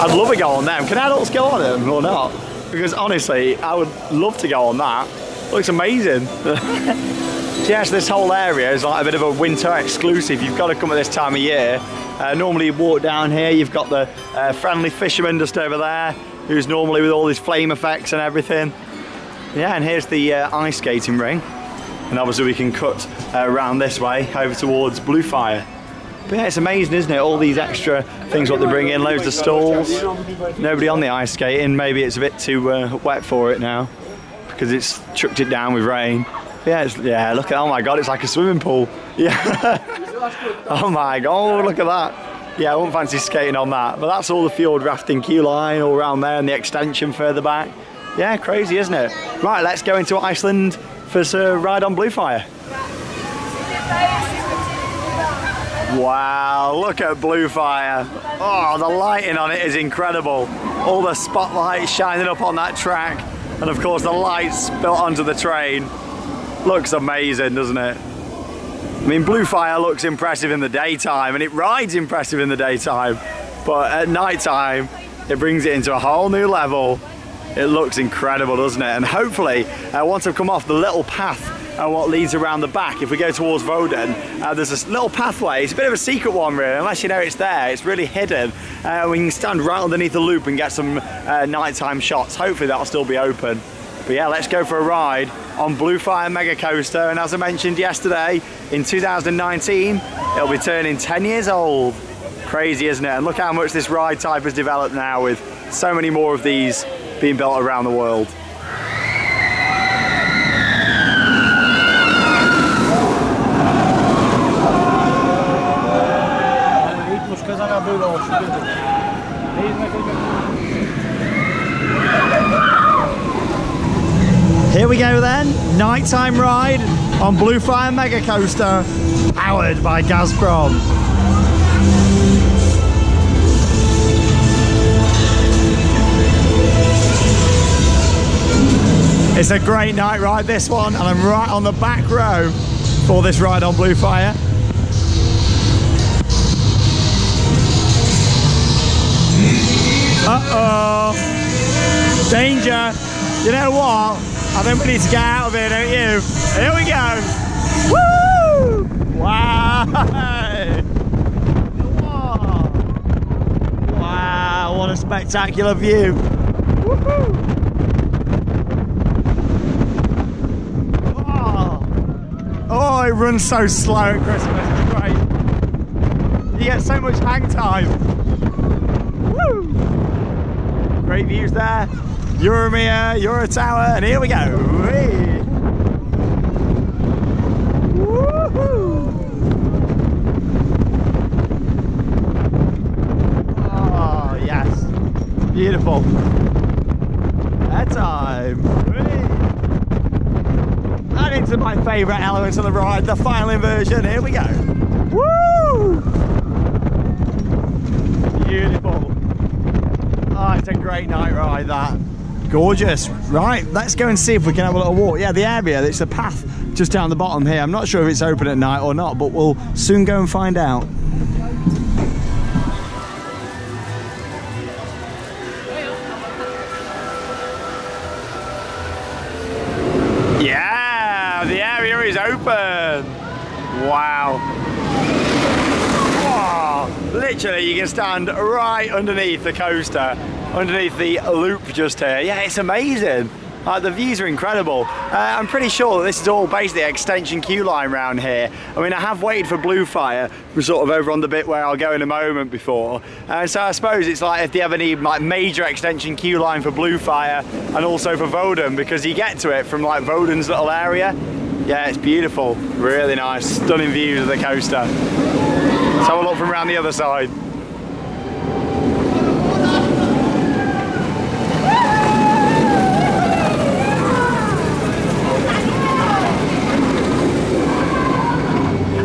I'd love to go on them. Can adults go on them or not? Because honestly, I would love to go on that. Looks amazing. So yes, this whole area is like a bit of a winter exclusive. You've got to come at this time of year. Normally you walk down here, you've got the friendly fisherman just over there, who's normally with all his flame effects and everything. Yeah, and here's the ice skating ring. And obviously we can cut around this way, over towards Bluefire. But yeah, it's amazing, isn't it? All these extra things what they bring in, loads of stalls. Nobody on the ice skating. Maybe it's a bit too wet for it now because it's chucked it down with rain. But yeah, look at, oh my God, it's like a swimming pool. Yeah. Oh my God, look at that. Yeah, I wouldn't fancy skating on that. But that's all the fjord rafting queue line all around there and the extension further back. Yeah, crazy, isn't it? Right, let's go into Iceland for a ride on Bluefire. Wow, look at Bluefire. Oh, the lighting on it is incredible. All the spotlights shining up on that track. And of course the lights built onto the train. Looks amazing, doesn't it? I mean, Bluefire looks impressive in the daytime and it rides impressive in the daytime. But at night time, it brings it into a whole new level. It looks incredible, doesn't it? And hopefully, once I've come off the little path what leads around the back, if we go towards Woden, there's this little pathway. It's a bit of a secret one, really, unless you know it's there. It's really hidden. We can stand right underneath the loop and get some nighttime shots. Hopefully that'll still be open. But yeah, let's go for a ride on Bluefire Mega Coaster. And as I mentioned yesterday, in 2019, it'll be turning 10 years old. Crazy, isn't it? And look how much this ride type has developed now, with so many more of these being built around the world. Here we go then, nighttime ride on Bluefire Mega Coaster, powered by Gazprom. It's a great night ride, this one, and I'm right on the back row for this ride on Bluefire. Uh-oh, danger. You know what? I think we need to get out of here, don't you? Here we go. Woo! Wow! Wow, what a spectacular view. Woohoo! Oh, it runs so slow at Christmas, it's great. You get so much hang time. Woo! Great views there. Euro-Mir, Euro Tower, and here we go. Whee! Woohoo! Oh, yes. Beautiful. That time. Whee! And into my favourite elements of the ride, the final inversion. Here we go. Woo! Beautiful. Oh, it's a great night ride, that. Gorgeous. Right, let's go and see if we can have a little walk. Yeah, the area, it's a path just down the bottom here. I'm not sure if it's open at night or not, but we'll soon go and find out. Yeah, the area is open. Wow. Whoa. Literally, you can stand right underneath the coaster, underneath the loop just here. Yeah, it's amazing. Like, the views are incredible. I'm pretty sure that this is all basically extension queue line around here. I mean, I have waited for Blue Fire, we're sort of over on the bit where I'll go in a moment before. So I suppose it's like if they ever need like major extension queue line for Blue Fire and also for Woden, because you get to it from like Woden's little area. Yeah, it's beautiful, really nice, stunning views of the coaster. Let's have a look from around the other side.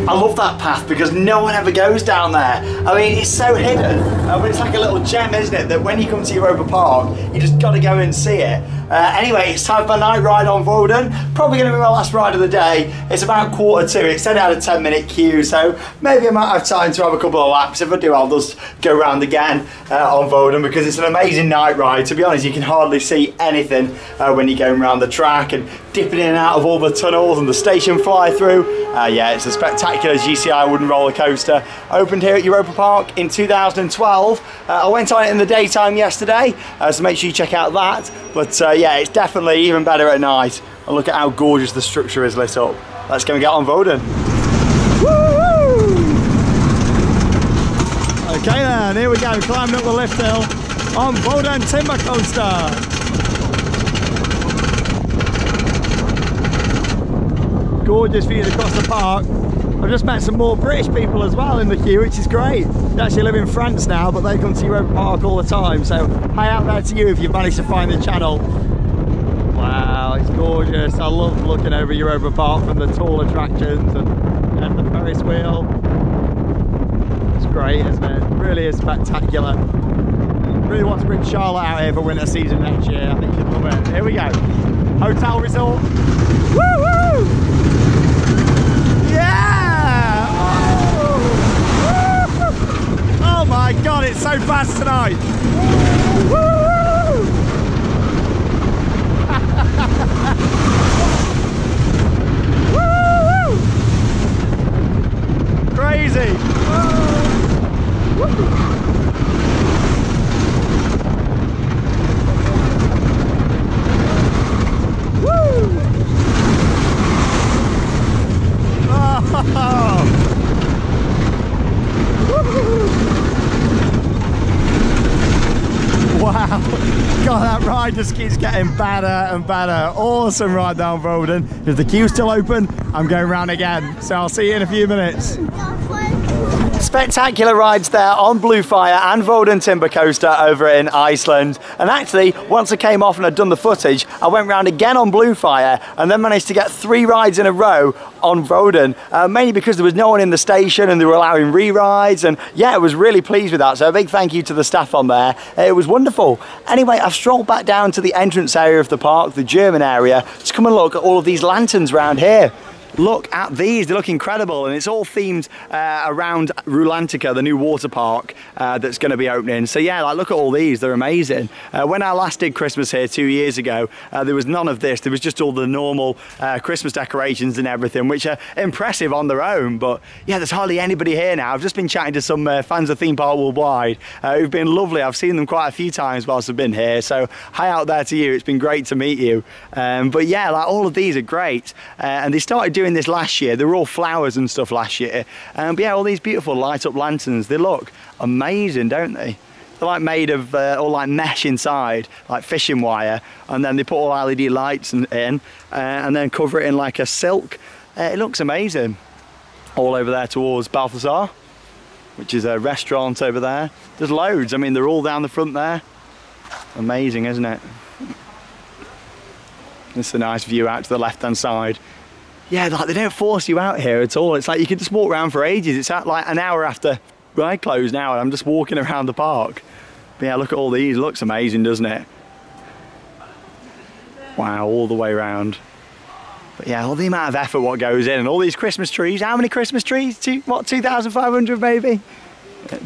I love that path because no one ever goes down there. I mean, it's so hidden, but it's like a little gem, isn't it? That when you come to Europa Park, you just got to go and see it. Anyway, it's time for a night ride on Woden. Probably going to be my last ride of the day. It's about 1:45. It said I had a 10-minute queue, so maybe I might have time to have a couple of laps. If I do, I'll just go round again on Woden, because it's an amazing night ride. To be honest, you can hardly see anything when you're going around the track and dipping in and out of all the tunnels and the station fly through. Yeah, it's a spectacular GCI wooden roller coaster. Opened here at Europa Park in 2012. I went on it in the daytime yesterday, so make sure you check out that. But yeah, it's definitely even better at night. And look at how gorgeous the structure is lit up. Let's go and get on Woden. Woo-hoo! Okay then, here we go, climbing up the lift hill on Woden Timber Coaster. Gorgeous views across the park. I've just met some more British people as well in the queue, which is great. They actually live in France now, but they come to Europa Park all the time. So hi out there to you if you've managed to find the channel. Wow, it's gorgeous. I love looking over Europa Park from the tall attractions and the Ferris wheel. It's great, isn't it? It really is spectacular. Really want to bring Charlotte out here for winter season next year. I think she'd love it. Here we go. Hotel resort. Woo-woo! Yeah! Oh! Oh my god, it's so fast tonight! Woo! Woo! Crazy! Woo! Wow, God, that ride just keeps getting better and better. Awesome ride down Woden. If the queue's still open, I'm going round again. So I'll see you in a few minutes. Spectacular rides there on Blue Fire and Woden Timber Coaster over in Iceland. And actually, once I came off and I'd done the footage, I went round again on Blue Fire and then managed to get 3 rides in a row on Woden, mainly because there was no one in the station and they were allowing re-rides, and yeah, I was really pleased with that. So a big thank you to the staff on there. It was wonderful. Anyway, I've strolled back down to the entrance area of the park, the German area, to come and look at all of these lanterns around here. Look at these, they look incredible, and it's all themed around Rulantica, the new water park that's going to be opening. So yeah, like, look at all these, they're amazing. When I last did Christmas here 2 years ago, there was none of this. There was just all the normal Christmas decorations and everything, which are impressive on their own, but yeah, there's hardly anybody here now. I've just been chatting to some fans of Theme Park Worldwide who've been lovely. I've seen them quite a few times whilst I've been here, so hi out there to you, it's been great to meet you. But yeah, like, all of these are great, and they started doing this last year. They were all flowers and stuff last year, but yeah, all these beautiful light up lanterns, they look amazing, don't they? They're like made of all like mesh inside, like fishing wire, and then they put all LED lights in and then cover it in like a silk. It looks amazing. All over there towards Balthasar, which is a restaurant over there. There's loads, I mean, they're all down the front there. Amazing, isn't it? It's a nice view out to the left hand side. Yeah, like, they don't force you out here at all. It's like you can just walk around for ages. It's at like an hour after ride close now, and I'm just walking around the park. But yeah, look at all these. It looks amazing, doesn't it? Wow, all the way around. But yeah, all the amount of effort what goes in, and all these Christmas trees. How many Christmas trees? 2,500 maybe?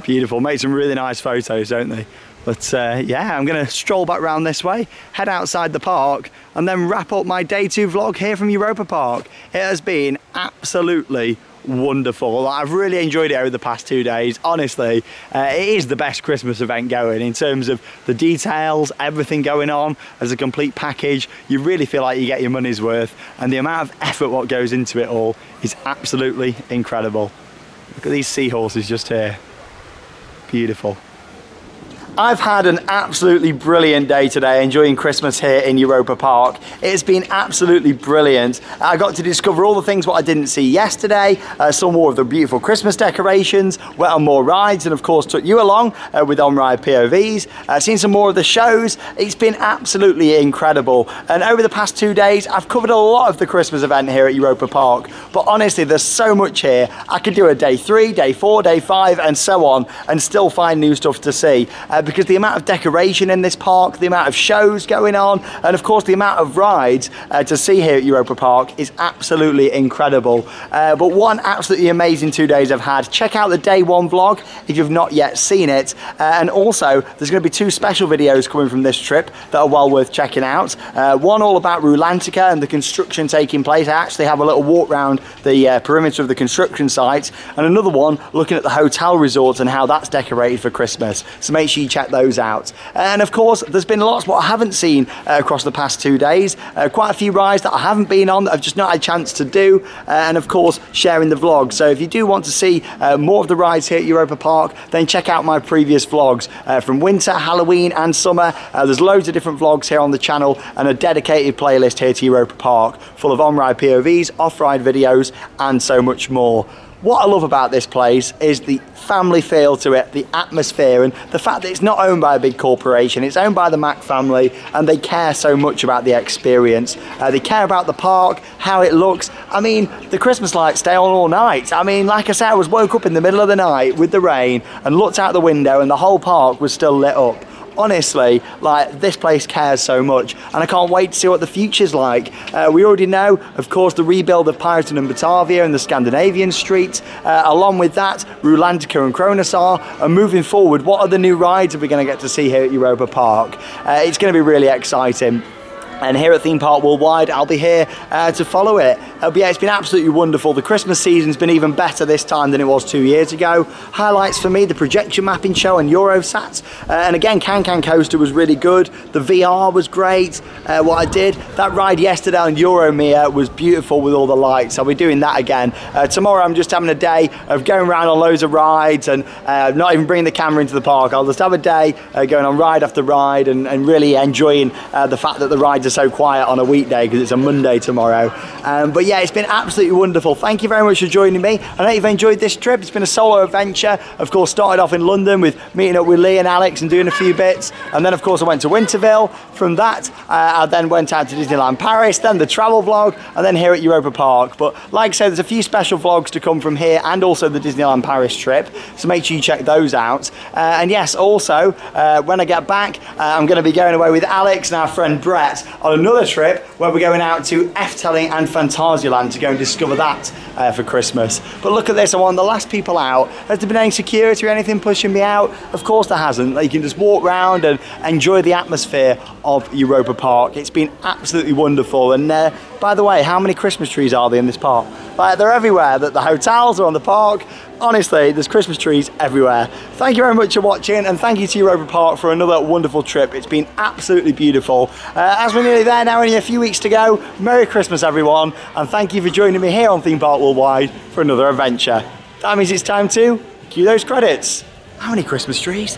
Beautiful, make some really nice photos, don't they? But yeah, I'm gonna stroll back round this way, head outside the park, and then wrap up my day 2 vlog here from Europa Park. It has been absolutely wonderful. I've really enjoyed it over the past 2 days. Honestly, it is the best Christmas event going in terms of the details, everything going on as a complete package. You really feel like you get your money's worth, and the amount of effort what goes into it all is absolutely incredible. Look at these seahorses just here. Beautiful. I've had an absolutely brilliant day today enjoying Christmas here in Europa Park. It's been absolutely brilliant. I got to discover all the things what I didn't see yesterday, saw more of the beautiful Christmas decorations, went on more rides, and of course took you along with on-ride POVs, seen some more of the shows. It's been absolutely incredible. And over the past 2 days, I've covered a lot of the Christmas event here at Europa Park. But honestly, there's so much here. I could do a day 3, day 4, day 5, and so on, and still find new stuff to see. Because the amount of decoration in this park, the amount of shows going on, and of course the amount of rides to see here at Europa Park is absolutely incredible. But one absolutely amazing 2 days I've had. Check out the day 1 vlog if you've not yet seen it. And also there's going to be 2 special videos coming from this trip that are well worth checking out. One all about Rulantica and the construction taking place. I actually have a little walk around the perimeter of the construction site, and another one looking at the hotel resort and how that's decorated for Christmas. So make sure you check those out. And of course there's been lots what I haven't seen across the past 2 days, quite a few rides that I haven't been on that I've just not had a chance to do, and of course sharing the vlog. So if you do want to see more of the rides here at Europa Park, then check out my previous vlogs from winter, Halloween and summer. There's loads of different vlogs here on the channel, and a dedicated playlist here to Europa Park full of on-ride POVs, off-ride videos and so much more. What I love about this place is the family feel to it, the atmosphere, and the fact that it's not owned by a big corporation. It's owned by the Mack family, and they care so much about the experience. They care about the park, how it looks. I mean, the Christmas lights stay on all night. I mean, like I said, I was woke up in the middle of the night with the rain and looked out the window and the whole park was still lit up. Honestly, like, this place cares so much, and I can't wait to see what the future's like. We already know, of course, the rebuild of Piraten and Batavia and the Scandinavian street. Along with that, Rulantica and Kronosar. And moving forward, what are the new rides are we going to get to see here at Europa Park? It's going to be really exciting. And here at Theme Park Worldwide, I'll be here to follow it. But yeah, it's been absolutely wonderful. The Christmas season's been even better this time than it was 2 years ago. Highlights for me, the projection mapping show and Eurosat. And again, Can Coaster was really good. The VR was great. What I did, that ride yesterday on Euro-Mir was beautiful with all the lights. I'll be doing that again. Tomorrow I'm just having a day of going around on loads of rides and not even bringing the camera into the park. I'll just have a day going on ride after ride and really enjoying the fact that the rides are so quiet on a weekday because it's a Monday tomorrow. But yeah, it's been absolutely wonderful. Thank you very much for joining me. I know you've enjoyed this trip. It's been a solo adventure. Of course, started off in London with meeting up with Lee and Alex and doing a few bits, and then of course I went to Winterville. From that I then went out to Disneyland Paris, then the travel vlog, and then here at Europa Park. But like I said, there's a few special vlogs to come from here and also the Disneyland Paris trip, so make sure you check those out. And yes, also when I get back I'm going to be going away with Alex and our friend Brett on another trip where we're going out to Efteling and Phantasialand to go and discover that for Christmas. But look at this, I'm one of the last people out. Has there been any security or anything pushing me out? Of course there hasn't. You can just walk around and enjoy the atmosphere of Europa Park. It's been absolutely wonderful. And by the way, how many Christmas trees are there in this park? Like, they're everywhere. The hotels are on the park. Honestly, there's Christmas trees everywhere. Thank you very much for watching, and thank you to Europa Park for another wonderful trip. It's been absolutely beautiful. As we're nearly there now, only a few weeks to go, Merry Christmas everyone, and thank you for joining me here on Theme Park Worldwide for another adventure. That means it's time to cue those credits. How many Christmas trees?